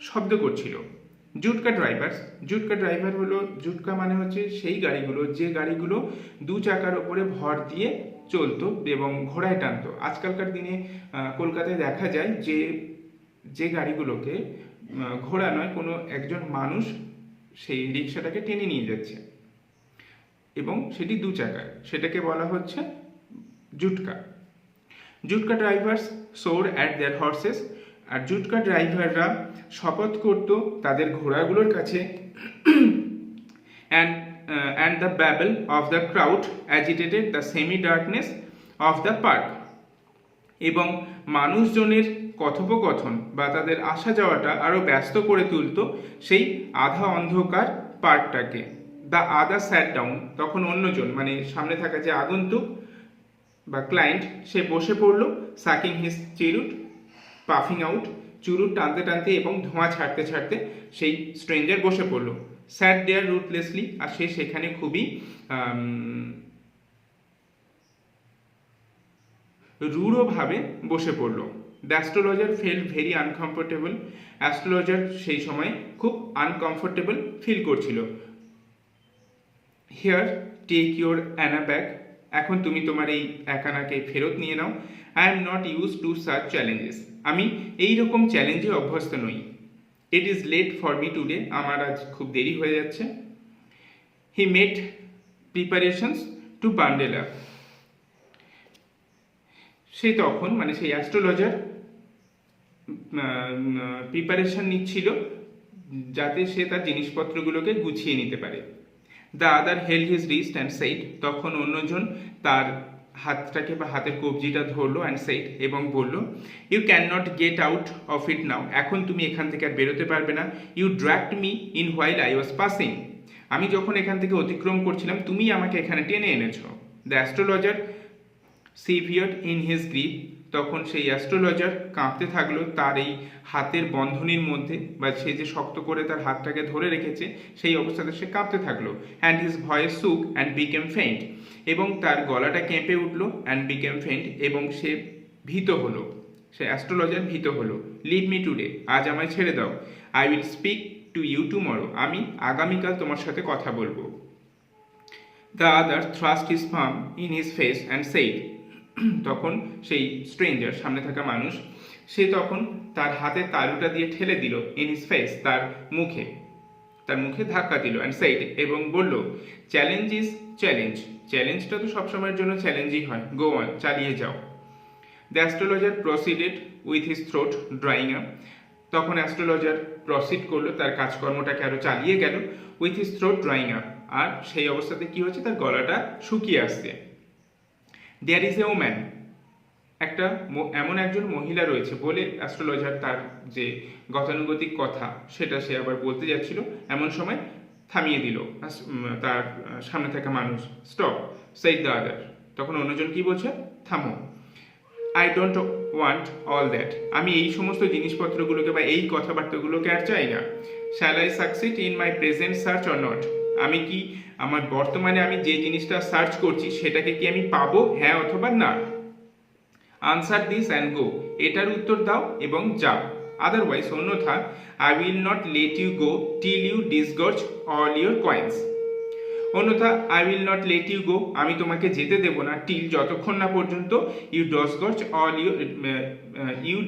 শব্দ করছিল। জুটকা ড্রাইভার হলো, জুটকা মানে হচ্ছে সেই গাড়িগুলো যে গাড়িগুলো 2 চাকার ওপরে ভর দিয়ে চলতো এবং ঘোড়ায় টানতো। আজকালকার দিনে কলকাতায় দেখা যায় যে গাড়িগুলোকে ঘোড়া নয়, কোনো একজন মানুষ সেই রিক্সাটাকে টেনে নিয়ে যাচ্ছে। এবং সেটি 2 চাকার, সেটাকে বলা হচ্ছে jutka. Jutka drivers swore at their horses, আর জুটকা ড্রাইভাররা শপথ করত তাদের ঘোড়াগুলোর কাছে, and the babble of the crowd agitated the semi-darkness of the park, এবং মানুষজনের কথোপকথন বা তাদের আসা যাওয়াটা আরও ব্যস্ত করে তুলত সেই আধা অন্ধকার পার্কটাকে। দ্য আদার স্যাট ডাউন, তখন অন্যজন মানে সামনে থাকা যে আগন্তুক বা ক্লায়েন্ট, সে বসে পড়লো, সাকিং হিজ চিরুট, পাফিং আউট, চুরুট টানতে টানতে এবং ধোঁয়া ছাড়তে ছাড়তে সেই স্ট্রেঞ্জার বসে পড়লো। স্যাট দেয়ার রুথলেসলি, আর সে সেখানে খুবই রূঢ়ভাবে বসে পড়লো। The astrologer felt very uncomfortable, astrologer সেই সময় খুব আনকমফোর্টেবল ফিল করছিল। Here take your anna back, এখন তুমি তোমার এই একানাকে ফেরত নিয়ে নাও। I am not use to such challenges, আমি এই রকম চ্যালেঞ্জে অভ্যস্ত নই। It is late for me today, আমার আজ খুব দেরি হয়ে যাচ্ছে। He made preparations to bundle up, সে তখন মানে সেই অ্যাস্ট্রোলজার প্রিপারেশন নিচ্ছিল যাতে সে তার জিনিসপত্রগুলোকে গুছিয়ে নিতে পারে। The other held his wrist and said, তখন অন্যজন তার হাতটাকে বা হাতের কবজিটা ধরলো অ্যান্ড সেইড, এবং বলল, you can not get out of it now, এখন তুমি এখান থেকে আর বেরোতে পারবে না। You dragged me in while I was passing, আমি যখন এখান থেকে অতিক্রম করছিলাম তুমি আমাকে এখানে টেনে এনেছো। The astrologer shivered in his grip, তখন সেই অ্যাস্ট্রোলজার কাঁপতে থাকলো তার এই হাতের বন্ধনীর মধ্যে, বা সে যে শক্ত করে তার হাতটাকে ধরে রেখেছে সেই অবস্থাতে সে কাঁপতে থাকলো। And his voice shook and became faint, এবং তার গলাটা কেঁপে উঠলো। অ্যান্ড বিকেম ফেইন্ট, এবং সে ভীত হলো, সে অ্যাস্ট্রোলজার ভীত হলো। লিভ মি টুডে, আজ আমায় ছেড়ে দাও। I will speak to you tomorrow, আমি আগামীকাল তোমার সাথে কথা বলবো। The other thrust his palm in his face and said, তখন সেই স্ট্রেঞ্জার, সামনে থাকা মানুষ, সে তখন তার হাতের তালুটা দিয়ে ঠেলে দিল ইন হিজ ফেস, তার মুখে ধাক্কা দিল। অ্যান্ড সেইড, এবং বলল, চ্যালেঞ্জ ইজ চ্যালেঞ্জ, চ্যালেঞ্জটা তো সবসময়ের জন্য চ্যালেঞ্জই হয়, গো অন, চালিয়ে যাও। The astrologer proceeded with his throat drying up, তখন অ্যাস্ট্রোলজার প্রসিড করলো, তার কাজকর্মটাকে আরো চালিয়ে গেল। With his throat drying up, আর সেই অবস্থাতে কি হচ্ছে, তার গলাটা শুকিয়ে আসছে। দেয়ার ইজ এ ওম্যান, এমন একজন মহিলা রয়েছে বলে অ্যাস্ট্রোলজার তার যে গতানুগতিক কথা সেটা সে আবার বলতে যাচ্ছিল, এমন সময় থামিয়ে দিল তার সামনে থাকা মানুষ। স্টপ, সেইড দ্য আদার, তখন অন্যজন কি বলছে, থামো। I don't want all that, আমি এই সমস্ত জিনিসপত্রগুলোকে বা এই কথাবার্তাগুলোকে আর চাই না। Shall I succeed in my present search or not, আমি কি আমার বর্তমানে আমি যে জিনিসটা সার্চ করছি সেটাকে কি আমি পাবো, হ্যাঁ অথবা না। আনসার দিস অ্যান্ড গো, এটার উত্তর দাও এবং যাও। আদারওয়াইজ, অন্যথা, I will not let you go till you disgorge all your coins, অন্যথা I will not let you go, আমি তোমাকে যেতে দেবো না, টিল, যতক্ষণ না পর্যন্ত you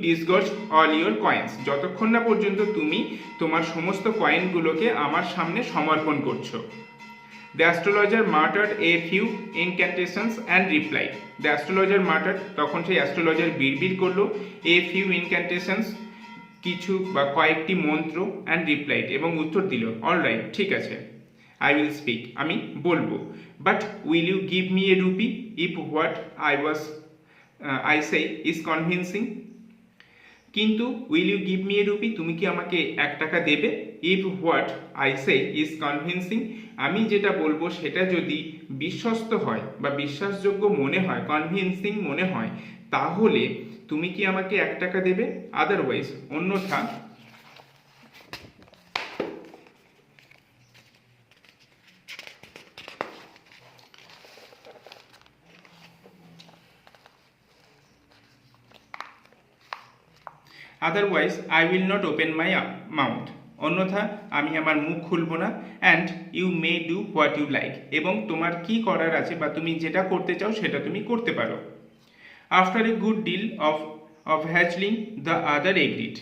disgorge all your coins, যতক্ষণ না পর্যন্ত তুমি তোমার সমস্ত কয়েনগুলোকে আমার সামনে সমর্পণ করছো। The astrologer muttered a few incantations and reply, the astrologer muttered, তখন সেই অ্যাস্ট্রোলজার বিড়বিড় করলো, এ ফিউ ইনক্যান্টেশনস, কিছু বা কয়েকটি মন্ত্র, অ্যান্ড রিপ্লাইড, এবং উত্তর দিল, অলরাইট, ঠিক আছে। আই উইল স্পিক, আমি বলবো। But will you give me a rupee if what I say is convincing, কিন্তু will you give me a rupee, তুমি কি আমাকে 1 টাকা দেবে? If what I say is convincing, আমি যেটা বলবো সেটা যদি বিশ্বস্ত হয় বা বিশ্বাসযোগ্য মনে হয়, কনভিনসিং মনে হয়, তাহলে তুমি কি আমাকে 1 টাকা দেবে? আদারওয়াইজ, অন্যথা, otherwise I will not open my mouth, অন্যথা আমি আমার মুখ খুলবো না। And you may do what you like, এবং তোমার কি করার আছে বা তুমি যেটা করতে চাও সেটা তুমি করতে পারো। After a good deal of haggling the other agreed,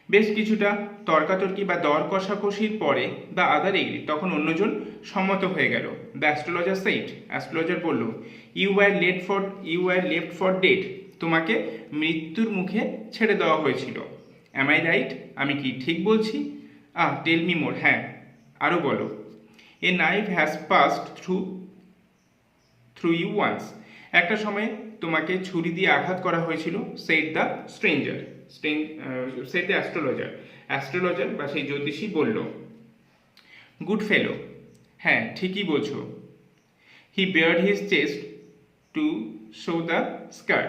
বেশ কিছুটা তর্কাতর্কি বা দর কষাকষির পরে দ্য আদার এগ্রি, তখন অন্যজন সম্মত হয়ে গেল। দ্য অ্যাস্ট্রোলজার সেইড, অ্যাস্ট্রোলজার বলল, you are left for dead, তোমাকে মৃত্যুর মুখে ছেড়ে দেওয়া হয়েছিল। অ্যাম আই রাইট, আমি কি ঠিক বলছি? টেল মি মোর, হ্যাঁ আরও বলো। A knife has passed through you once, একটা সময় তোমাকে ছুরি দিয়ে আঘাত করা হয়েছিল। Said the stranger, said the astrologer, astrologer বা সেই জ্যোতিষী বলল। গুড ফেলো, হ্যাঁ ঠিকই বলছো। He bared his chest to show the scar,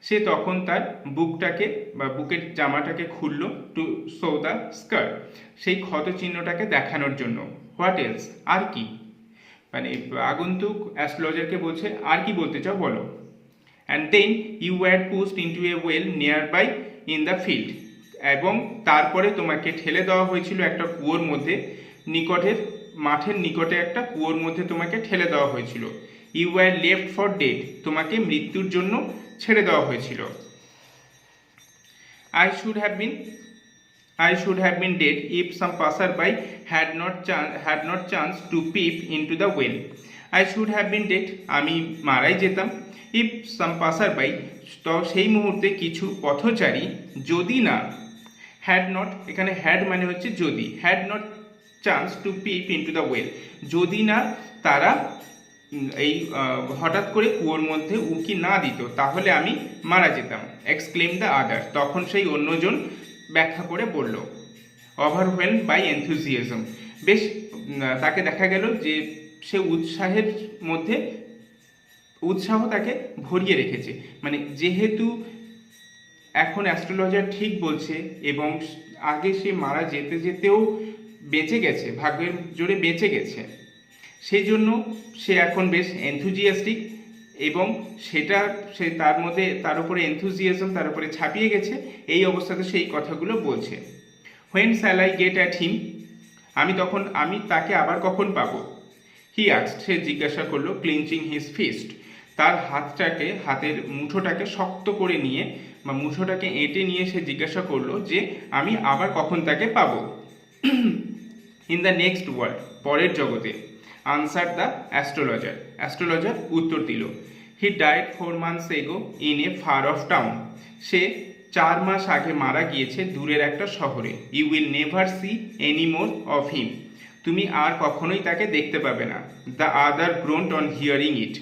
সে তখন তার বুকটাকে বা বুকের জামাটাকে খুলল, টু শো দ্য স্কার, সেই ক্ষত চিহ্নটাকে দেখানোর জন্য। হোয়াট এলস, আর কি? মানে আগন্তুক অ্যাস্ট্রোলজারকে বলছে আর কি বলতে চাও বলো। And then you were pushed into a well nearby in the field, এবং তারপরে তোমাকে ঠেলে দেওয়া হয়েছিল একটা কুয়োর মধ্যে, মাঠের নিকটে একটা কুয়োর মধ্যে তোমাকে ঠেলে দেওয়া হয়েছিল। You were left for dead, তোমাকে মৃত্যুর জন্য ছেড়ে দেওয়া হয়েছিল। I should have been dead if some passerby had not chance to peep into the well. I should have been dead, আমি মারাই যেতাম। if some passerby, তো সেই মুহূর্তে কিছু পথচারী যদি না, had not, এখানে had মানে হচ্ছে যদি, had not chance to peep into the well, যদি না তারা এই হঠাৎ করে কুয়োর মধ্যে উঁকি না দিত তাহলে আমি মারা যেতাম। এক্সক্লেম দ্য আদার, তখন সেই অন্যজন ব্যাখ্যা করে বলল। ওভারওয়েলড বাই এনথুজিয়াজম, বেশ তাকে দেখা গেল যে সে উৎসাহের মধ্যে উৎসাহ তাকে ভরিয়ে রেখেছে। মানে যেহেতু এখন অ্যাস্ট্রোলজার ঠিক বলছে এবং আগে সে মারা যেতে যেতেও বেঁচে গেছে, ভাগ্যের জোরে বেঁচে গেছে, সেই জন্য সে এখন বেশ এনথুজিয়াস্টিক, এবং সেটা সে তার উপরে এনথুজিয়াজম তার উপরে ছাপিয়ে গেছে। এই অবস্থাতে সেই কথাগুলো বলছে। When shall I get at him, আমি তাকে আবার কখন পাবো। হি আস্কড, সে জিজ্ঞাসা করলো। ক্লিনচিং হিজ ফিস্ট, তার হাতের মুঠোটাকে শক্ত করে নিয়ে বা মুঠোটাকে এঁটে নিয়ে সে জিজ্ঞাসা করলো যে আমি আবার কখন তাকে পাবো। ইন দ্য নেক্সট ওয়ার্ল্ড, পরের জগতে। আনসার দ্য অ্যাস্ট্রোলজার, অ্যাস্ট্রোলজার উত্তর দিল। He died 4 months ago in a far of town, সে 4 মাস আগে মারা গিয়েছে দূরের একটা শহরে। You will never see any more of him, তুমি আর কখনোই তাকে দেখতে পাবে না। The other groaned on hearing it,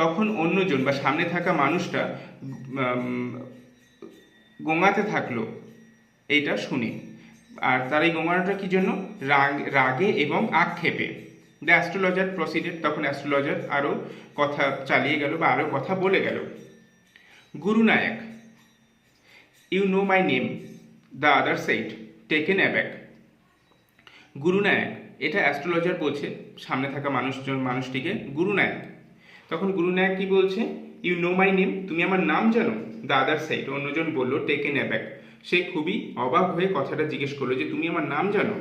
তখন অন্যজন বা সামনে থাকা মানুষটা গোঙাতে থাকলো এইটা শুনে। আর তার এই গোঙানোটা কি জন্য? রাগে এবং আক্ষেপে। দ্য অ্যাস্ট্রোলজার প্রসিডেড, তখন অ্যাস্ট্রোলজার আরও কথা চালিয়ে গেল বা আরও কথা বলে গেল। Guru Nayak, you know my name, the other said, taken aback. Guru Nayak, এটা অ্যাস্ট্রোলজার বলছে সামনে থাকা মানুষটিকে গুরু নায়ক। তখন গুরু নায়ক কি বলছে? ইউ নো মাই নেম, তুমি আমার নাম জানো? দ্য আদার সাইড, অন্যজন বলল টেকেন অ্যাব্যাক, সে খুবই অবাক হয়ে কথাটা জিজ্ঞেস করলো যে তুমি আমার নাম জানো।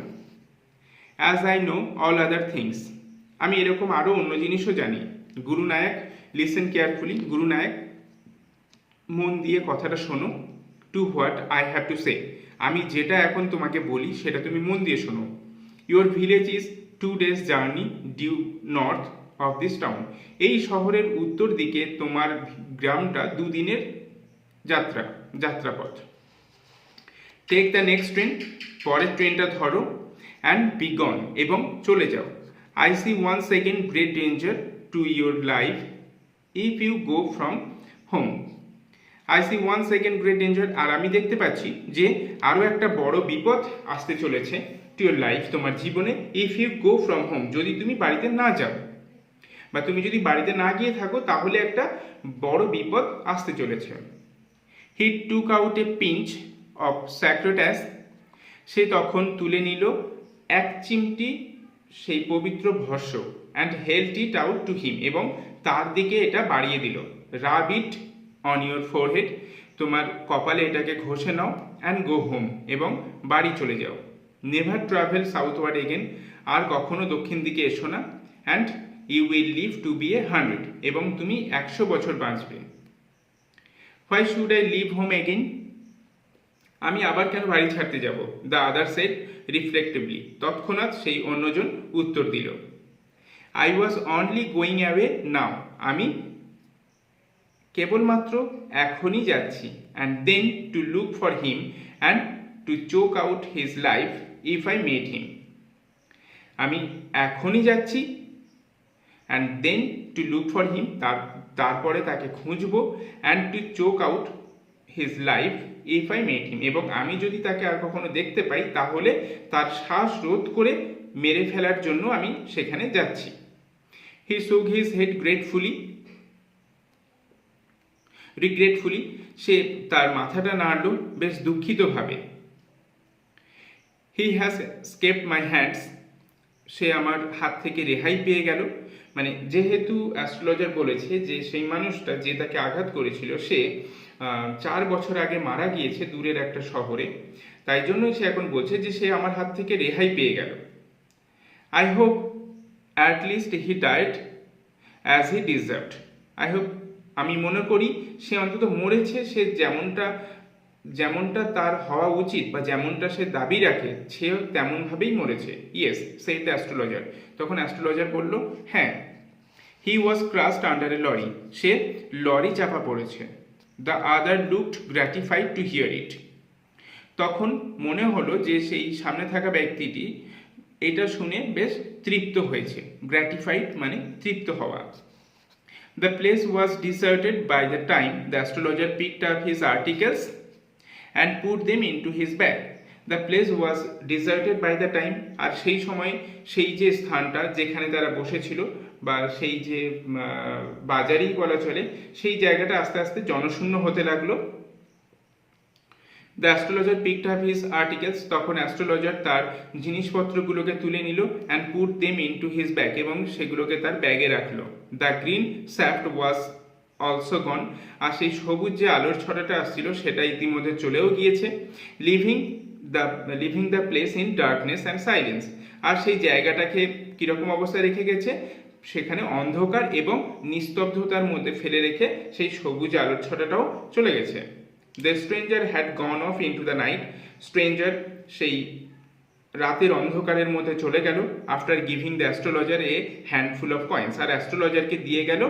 As I know all other things, আমি এরকম আরও অন্য জিনিসও জানি। গুরু নায়ক, লিসেন কেয়ারফুলি, গুরু নায়ক মন দিয়ে কথাটা শোনো। To what I have to say, আমি যেটা এখন তোমাকে বলি সেটা তুমি মন দিয়ে শোনো। Your village is 2 days journey due north of this town, এই শহরের উত্তর দিকে তোমার গ্রামটা 2 দিনের যাত্রাপথ। টেক দ্য নেক্সট ট্রেন, পরের ট্রেনটা ধরো। অ্যান্ড বি গন, এবং চলে যাও। I see one second great danger to your life if you go from home. I see one second great danger, আর আমি দেখতে পাচ্ছি যে আরও একটা বড় বিপদ আসতে চলেছে টু ইউর লাইফ, তোমার জীবনে। If you go from home, যদি তুমি বাড়িতে না যাও বা তুমি যদি বাড়িতে না গিয়ে থাকো তাহলে একটা বড় বিপদ আসতে চলেছে। He took out a pinch of sacred ash, সে তখন তুলে নিল 1 চিমটি সেই পবিত্র ভস্য। And held it out to him, এবং তার দিকে এটা বাড়িয়ে দিল। Rub it on your forehead, তোমার কপালে এটাকে ঘষে নাও। অ্যান্ড গো হোম, এবং বাড়ি চলে যাও। নেভার ট্রাভেল সাউথওয়ার্ড এগেন, আর কখনো দক্ষিণ দিকে এসো না। And you will live to be 100, এবং তুমি 100 বছর বাঁচবে। Why should I leave home again, আমি আবার কেন বাড়ি ছাড়তে যাব? The other said reflectively. তৎক্ষণাৎ সেই অন্যজন উত্তর দিল, I was only going away now. আমি কেবলমাত্র এখনই যাচ্ছি। And then to look for him and to choke out his life if I met him. আমি এখনই যাচ্ছি, and then to look for him, তারপরে তাকে খুঁজবো, and to choke out his life if I met him, এবং আমি যদি তাকে আর কখনো দেখতে পাই তাহলে তার শ্বাস রোধ করে মেরে ফেলার জন্য আমি সেখানে যাচ্ছি। হি shook his head রিগ্রেটফুলি, সে তার মাথাটা নাড়ল বেশ দুঃখিতভাবে। He has escaped my hands, সে আমার হাত থেকে রেহাই পেয়ে গেল। মানে যেহেতু অ্যাস্ট্রোলজার বলেছে যে সেই মানুষটা যে তাকে আঘাত করেছিল সে 4 বছর আগে মারা গিয়েছে দূরের একটা শহরে, তাই জন্যই সে এখন বলছে যে সে আমার হাত থেকে রেহাই পেয়ে গেল। I hope at least he died as he deserved. I hope, আমি মনে করি সে অন্তত মরেছে সে যেমনটা তার হওয়া উচিত বা যেমনটা সে দাবি রাখে সেও তেমনভাবেই মরেছে। Yes said the astrologer. তখন অ্যাস্ট্রোলজার বলল, হ্যাঁ। He was crushed under a lorry, সে লরি চাপা পড়েছে। The other looked gratified to hear it. তখন মনে হলো যে সেই সামনে থাকা ব্যক্তিটি এটা শুনে বেশ তৃপ্ত হয়েছে। গ্র্যাটিফাইড মানে তৃপ্ত হওয়া। The place was deserted by the time the astrologer picked up his articles and put them into his bag. The place was deserted by the time, আর সেই সময় সেই যে স্থানটা যেখানে তারা বসেছিল বা সেই যে বাজারই বলা চলে, সেই জায়গাটা আস্তে আস্তে জনশূন্য হতে লাগলো। The astrologer picked up his articles, তখন অ্যাস্ট্রোলজার তার জিনিসপত্রগুলোকে তুলে নিল, and put them into his bag, এবং সেগুলোকে তার ব্যাগে রাখলো। The green shaft was also gone, আর সেই সবুজ যে আলোর ছটাটা আসছিল সেটা ইতিমধ্যে চলেও গিয়েছে। Leaving the place in darkness and silence, আর সেই জায়গাটাকে কীরকম অবস্থায় রেখে গেছে, সেখানে অন্ধকার এবং নিস্তব্ধতার মধ্যে ফেলে রেখে সেই সবুজ আলোর ছটাটাও চলে গেছে। The stranger had gone off into the night. Stranger সেই রাতের অন্ধকারের মধ্যে চলে গেল। After giving the astrologer a handful of coins, আর অ্যাস্ট্রোলজারকে দিয়ে গেল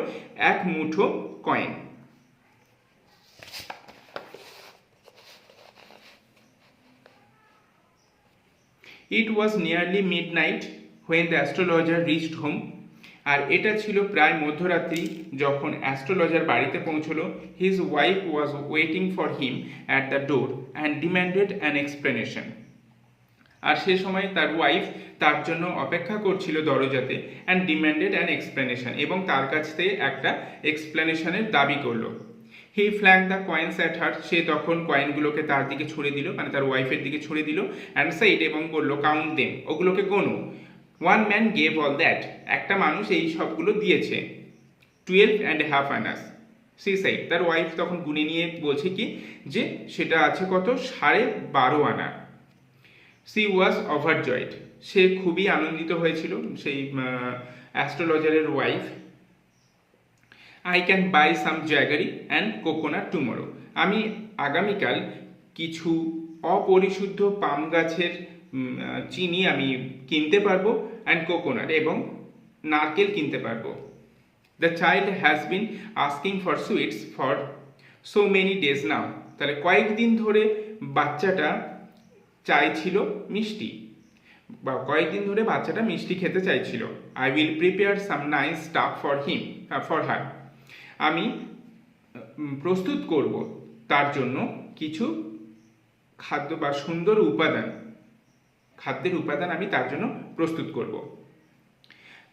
এক মুঠো coin. It was nearly midnight when the astrologer reached home. আর এটা ছিল প্রায় মধ্যরাত্রি যখন অ্যাস্ট্রোলজার বাড়িতে পৌঁছলো। His wife was waiting for him at the door and demanded an explanation. আর সে সময় তার ওয়াইফ তার জন্য অপেক্ষা করছিল দরজাতে, অ্যান্ড ডিম্যান্ডেড অ্যান এক্সপ্লেনেশন, এবং তার কাছ থেকে একটা এক্সপ্লেনেশনের দাবি করলো। He flung the coins at her, সে তখন কয়েনগুলোকে তার দিকে ছুড়ে দিল, মানে তার ওয়াইফের দিকে ছুড়ে দিল। অ্যান্ড সেইড, এবং বললো, কাউন্ট দেম, ওগুলোকে গোনো। One man gave all that, একটা মানুষ এই সবগুলো দিয়েছে। 12.5 আনাস, সি সাইড, তার ওয়াইফ তখন গুনে নিয়ে বলছে কি যে সেটা আছে কত, 12.5 আনা। সি ওয়াজ ওভারজয়েড, সে খুবই আনন্দিত হয়েছিল সেই অ্যাস্ট্রোলজারের wife. I can buy some jaggery and coconut tomorrow, আমি আগামীকাল কিছু অপরিশুদ্ধ পাম গাছের চিনি আমি কিনতে পারবো, অ্যান্ড কোকোনাট, এবং নারকেল কিনতে পারবো। The child has been asking for sweets for so many days now, তাহলে কয়েকদিন ধরে বাচ্চাটা চাইছিল মিষ্টি, বা কয়েকদিন ধরে বাচ্চাটা মিষ্টি খেতে চাইছিল। I will prepare some nice staff for her, আমি প্রস্তুত করব তার জন্য কিছু খাদ্য বা সুন্দর খাদ্যের উপাদান আমি তার জন্য প্রস্তুত করব।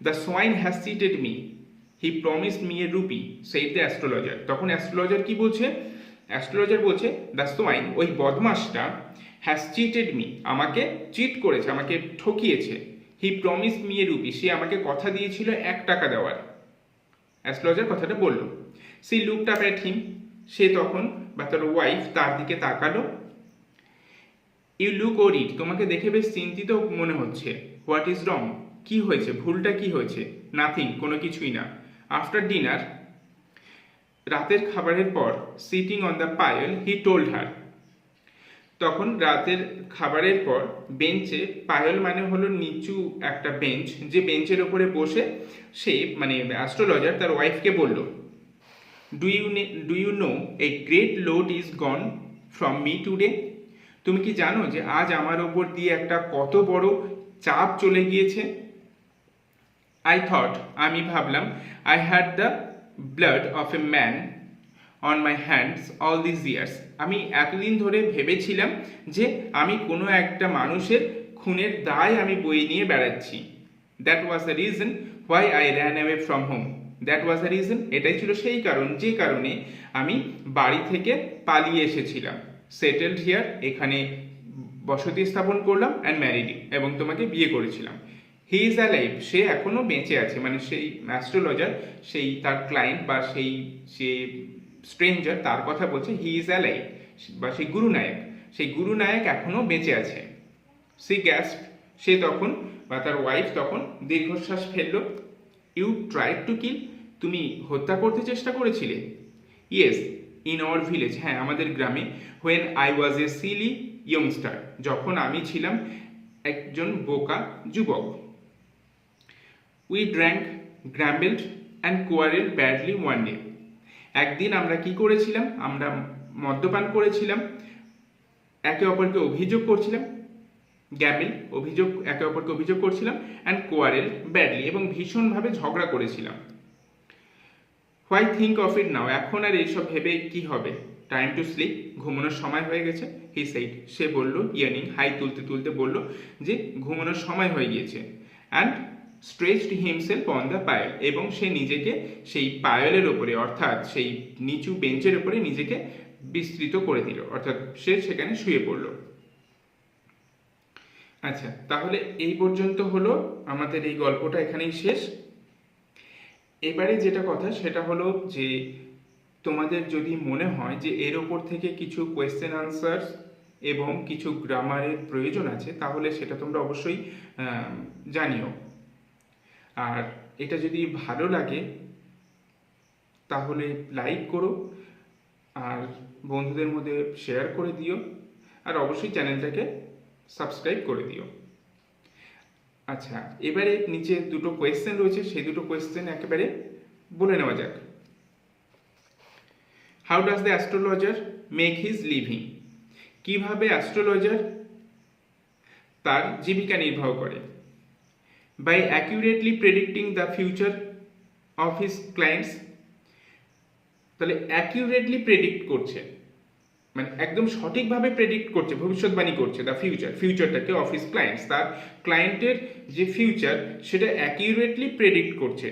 The swine has cheated me, he promised me a rupee, said the astrologer. তখন অ্যাস্ট্রোলজার কি বলছে? অ্যাস্ট্রোলজার বলছে, দ্য সোয়াইন, ওই বদমাসটা, হ্যাজ চিটেড মি, আমাকে চিট করেছে, আমাকে ঠকিয়েছে। He promised me a rupee, সে আমাকে কথা দিয়েছিল 1 টাকা দেওয়ার। অ্যাস্ট্রোলজার কথাটা বলল। She looked up at him, সে তখন বা তার ওয়াইফ তার দিকে তাকালো। ইউ লুক ওরিড, তোমাকে দেখে বেশ চিন্তিত মনে হচ্ছে। হোয়াট ইজ রং, কি হয়েছে, ভুলটা কি হয়েছে? নাথিং, কোনো কিছুই না। আফটার ডিনার, রাতের খাবারের পর, sitting on the pyol, he told her, তখন রাতের খাবারের পর বেঞ্চে, পায়েল মানে হলো নিচু একটা বেঞ্চ, যে বেঞ্চের ওপরে বসে সে মানে অ্যাস্ট্রোলজার তার ওয়াইফকে বলল, do you know a great load is gone from me today? তুমি কি জানো যে আজ আমার ওপর দিয়ে একটা কত বড় চাপ চলে গিয়েছে? আই থট, আমি ভাবলাম, I had the blood of a man on my hands all this years. আমি এতদিন ধরে ভেবেছিলাম যে আমি কোনো একটা মানুষের খুনের দায় আমি বয়ে নিয়ে বেড়াচ্ছি। That was the reason why I ran away from home. That was the reason, এটাই ছিল সেই কারণ যে কারণে আমি বাড়ি থেকে পালিয়ে এসেছিলাম। সেটেলড হিয়ার, এখানে বসতি স্থাপন করলাম, অ্যান্ড ম্যারিড, এবং তোমাকে বিয়ে করেছিলাম। হি ইজ অ্যালাইভ, সে এখনো বেঁচে আছে, মানে সেই অ্যাস্ট্রোলজার সেই তার ক্লায়েন্ট বা সেই যে স্ট্রেঞ্জার তার কথা বলছে, হি ইজ অ্যালাইভ, বা সেই গুরু নায়ক এখনো বেঁচে আছে। সি গ্যাস্প, সে তখন বা তার ওয়াইফ তখন দীর্ঘশ্বাস ফেলল। ইউ ট্রাইড টু কিল, তুমি হত্যা করতে চেষ্টা করেছিলে? ইয়েস, ইন আওয়ার ভিলেজ, হ্যাঁ আমাদের গ্রামে। When I was a silly youngster, যখন আমি ছিলাম একজন বোকা যুবক। We drank, gambled and quarrel badly one day, একদিন আমরা কি করেছিলাম, আমরা মদ্যপান করেছিলাম, একে অপরকে অভিযোগ করছিলাম, গ্যাবেল অভিযোগ, একে অপরকে অভিযোগ করছিলাম, অ্যান্ড কোয়ারেল ব্যাডলি, এবং ভীষণভাবে ঝগড়া করেছিলাম। Why think of it now, এখন আর এইসব ভেবে কি হবে? টাইম টু স্লিপ, ঘুমানোর সময় হয়ে গেছে। হি সেইড, সে বলল, ইয়ার্নিং, হাই তুলতে তুলতে বলল যে ঘুমানোর সময় হয়ে গিয়েছে। And stretched himself on the Payel, এবং সে নিজেকে সেই পায়েলের ওপরে, অর্থাৎ সেই নিচু বেঞ্চের ওপরে নিজেকে বিস্তৃত করে দিল, অর্থাৎ সে সেখানে শুয়ে পড়ল। আচ্ছা, তাহলে এই পর্যন্ত হলো আমাদের এই গল্পটা, এখানেই শেষ। এবারে যেটা কথা সেটা হলো যে তোমাদের যদি মনে হয় যে এর ওপর থেকে কিছু কোয়েশ্চেন আনসার এবং কিছু গ্রামারের প্রয়োজন আছে, তাহলে সেটা তোমরা অবশ্যই জানিও। আর এটা যদি ভালো লাগে তাহলে লাইক করো, আর বন্ধুদের মধ্যে শেয়ার করে দিও, আর অবশ্যই চ্যানেলটাকে সাবস্ক্রাইব করে দিও। আচ্ছা, এবারে নিচে দুটো কোয়েশ্চেন রয়েছে, সেই দুটো কোয়েশ্চেন একেবারে বলে নেওয়া যাক। How does the astrologer make his living, কিভাবে অ্যাস্ট্রোলজার তার জীবিকা নির্বাহ করে? By accurately predicting the future of his clients, তাহলে অ্যাকিউরেটলি প্রেডিক্ট করছে, মানে একদম সঠিকভাবে প্রেডিক্ট করছে, ভবিষ্যৎবাণী করছে দ্য ফিউচারটাকে অফ হিজ ক্লায়েন্টস, তার ক্লায়েন্টের যে ফিউচার সেটা অ্যাকিউরেটলি প্রেডিক্ট করছে।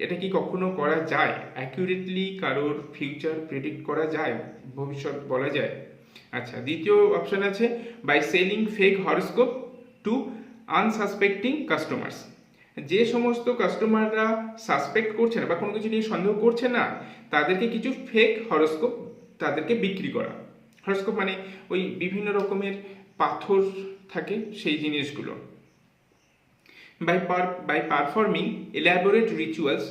এটা কি কখনো করা যায়? অ্যাকিউরেটলি কারোর ফিউচার প্রেডিক্ট করা যায়, ভবিষ্যৎ বলা যায়? আচ্ছা, দ্বিতীয় অপশন আছে by selling fake horoscope to unsuspecting customers, যে সমস্ত কাস্টমাররা সাসপেক্ট করছে না বা কোনো কিছু নিয়ে সন্দেহ করছে না, তাদেরকে কিছু ফেক হরস্কোপ তাদেরকে বিক্রি করা। হরস্কোপ মানে ওই বিভিন্ন রকমের পাথর থাকে, সেই জিনিসগুলো। By performing elaborate rituals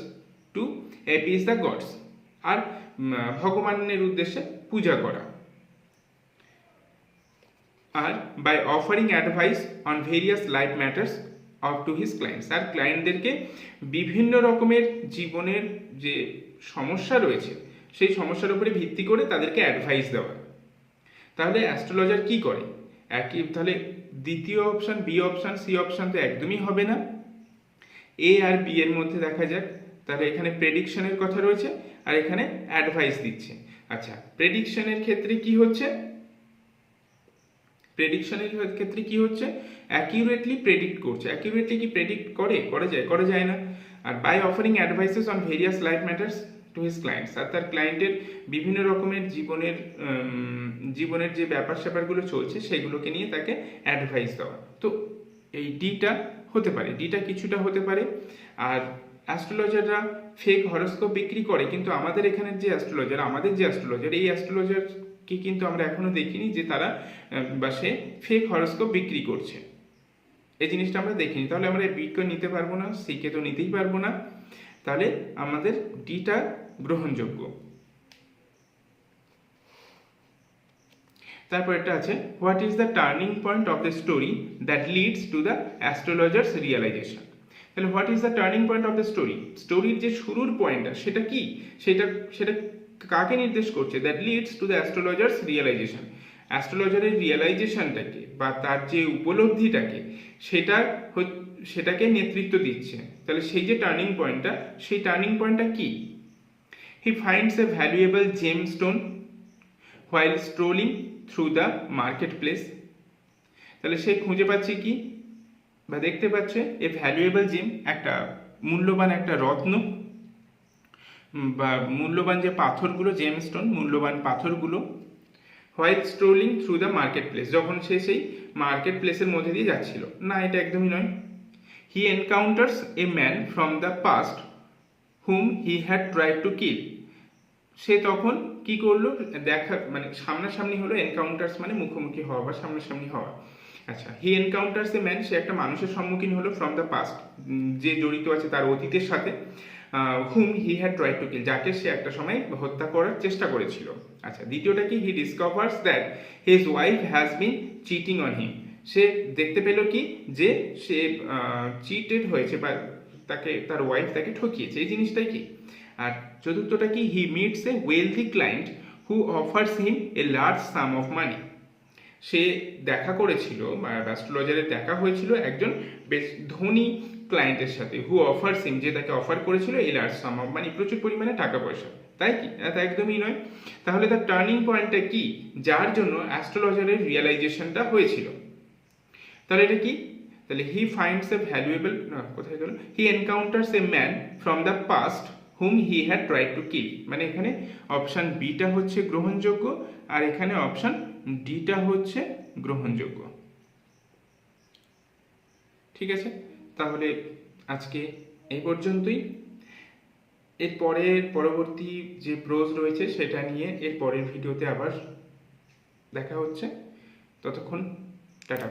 to appease the gods, আর ভগবানের উদ্দেশ্যে পূজা করা। আর by offering advice on various life matters of to his clients, আর ক্লায়েন্টদেরকে বিভিন্ন রকমের জীবনের যে সমস্যা রয়েছে সেই সমস্যার উপরে ভিত্তি করে তাদেরকে অ্যাডভাইস দেওয়া। তাহলে অ্যাস্ট্রোলজার কি করে? তাহলে দ্বিতীয় option, B option, C option তো একদমই হবে না, এ আর বি এর মধ্যে দেখা যাক। তাহলে এখানে প্রেডিকশনের কথা রয়েছে আর এখানে অ্যাডভাইস দিচ্ছে। আচ্ছা, প্রেডিকশনের ক্ষেত্রে কি হচ্ছে? অ্যাকিউরেটলি প্রেডিক্ট করছে। অ্যাকিউরেটলি কি প্রেডিক্ট করা যায় না। আর by offering advices on various life matters to his clients, আর তার ক্লায়েন্টের বিভিন্ন রকমের জীবনের যে ব্যাপার স্যাপারগুলো চলছে সেগুলোকে নিয়ে তাকে অ্যাডভাইস দেওয়া। তো এই ডিটা হতে পারে, ডিটা কিছুটা হতে পারে। আর অ্যাস্ট্রোলজাররা ফেক হরস্কোপ বিক্রি করে, কিন্তু আমাদের এখানের যে অ্যাস্ট্রোলজার এই অ্যাস্ট্রোলজারকে কিন্তু আমরা এখনো দেখিনি যে তারা বা সে ফেক হরস্কোপ বিক্রি করছে, এই জিনিসটা আমরা দেখিনি। তাহলে আমরা বিকে নিতে পারবো না, সিকে তো নিতেই পারবো না, তাহলে আমাদের ডিটা গ্রহণযোগ্য। তারপর একটা আছে, what is the turning point of the story that leads to the astrologer's realisation. তাহলে what is the turning point of the story, স্টোরির যে শুরুর পয়েন্টটা সেটা কি, সেটা সেটা কাকে নির্দেশ করছে, that leads to the astrologer's realisation. অ্যাস্ট্রোলজারের রিয়েলাইজেশনটাকে বা তার যে উপলব্ধিটাকে সেটাকে নেতৃত্ব দিচ্ছে। তাহলে সেই যে টার্নিং পয়েন্টটা, সেই টার্নিং পয়েন্টটা কি? হি finds a valuable gemstone while স্ট্রোলিং through the market place. তাহলে সে খুঁজে পাচ্ছে কি বা দেখতে পাচ্ছে এ ভ্যালুয়েবল জেম, একটা মূল্যবান একটা রত্ন বা মূল্যবান যে পাথরগুলো, জেমস্টোন মূল্যবান পাথরগুলো, while স্ট্রোলিং through the market place, যখন সে সেই মার্কেট প্লেসের মধ্যে দিয়ে যাচ্ছিল। না, এটা একদমই নয়। He encounters a man from the past whom he had tried to kill. সে তখন কি করলো, দেখা মানে সামনাসামনি হলো, এনকাউন্টার্স মানে মুখোমুখি হওয়া বা সামনাসামনি হওয়া। আচ্ছা, হি এনকাউন্টার্স এ ম্যান, সে একটা মানুষের সম্মুখীন হলো ফ্রম দ্য পাস্ট, যে জড়িত আছে তার অতীতের সাথে, whom he had tried to kill, যাকে সে একটা সময় হত্যা করার চেষ্টা করেছিল। আচ্ছা, দ্বিতীয়টা কি, he discovers that his wife has been cheating on him. সে দেখতে পেল কি যে সে চিটেড হয়েছে বা তার ওয়াইফ তাকে ঠকিয়েছে, এই জিনিসটাই কি। আর চতুর্থটা কি, he meets a wealthy client who offers him a large sum of money. সে দেখা করেছিল বা অ্যাস্ট্রোলজারের দেখা হয়েছিল একজন বেশ ধনী ক্লায়েন্টের সাথে, হু অফার্স হিম, যে তাকে অফার করেছিল এই লার্জ সাম অফ মানি, প্রচুর পরিমাণে টাকা পয়সা। তাই কি? তা একদমই নয়। তাহলে তার টার্নিং পয়েন্টটা কি, যার জন্য অ্যাস্ট্রোলজারের রিয়েলাইজেশনটা হয়েছিল? তাহলে এটা কি? তাহলে হি ফাইন্ডস এ ভ্যালুয়েবল, কোথায় গেল, he encounters a man from the past whom he had tried to kill. মানে এখানে অপশান বিটা হচ্ছে গ্রহণযোগ্য, আর এখানে অপশান ডিটা হচ্ছে গ্রহণযোগ্য। ঠিক আছে, তাহলে আজকে এই পর্যন্তই। এর পরবর্তী যে প্রোজ রয়েছে সেটা নিয়ে এর পরের ভিডিওতে আবার দেখা হচ্ছে। ততক্ষণ টাটা।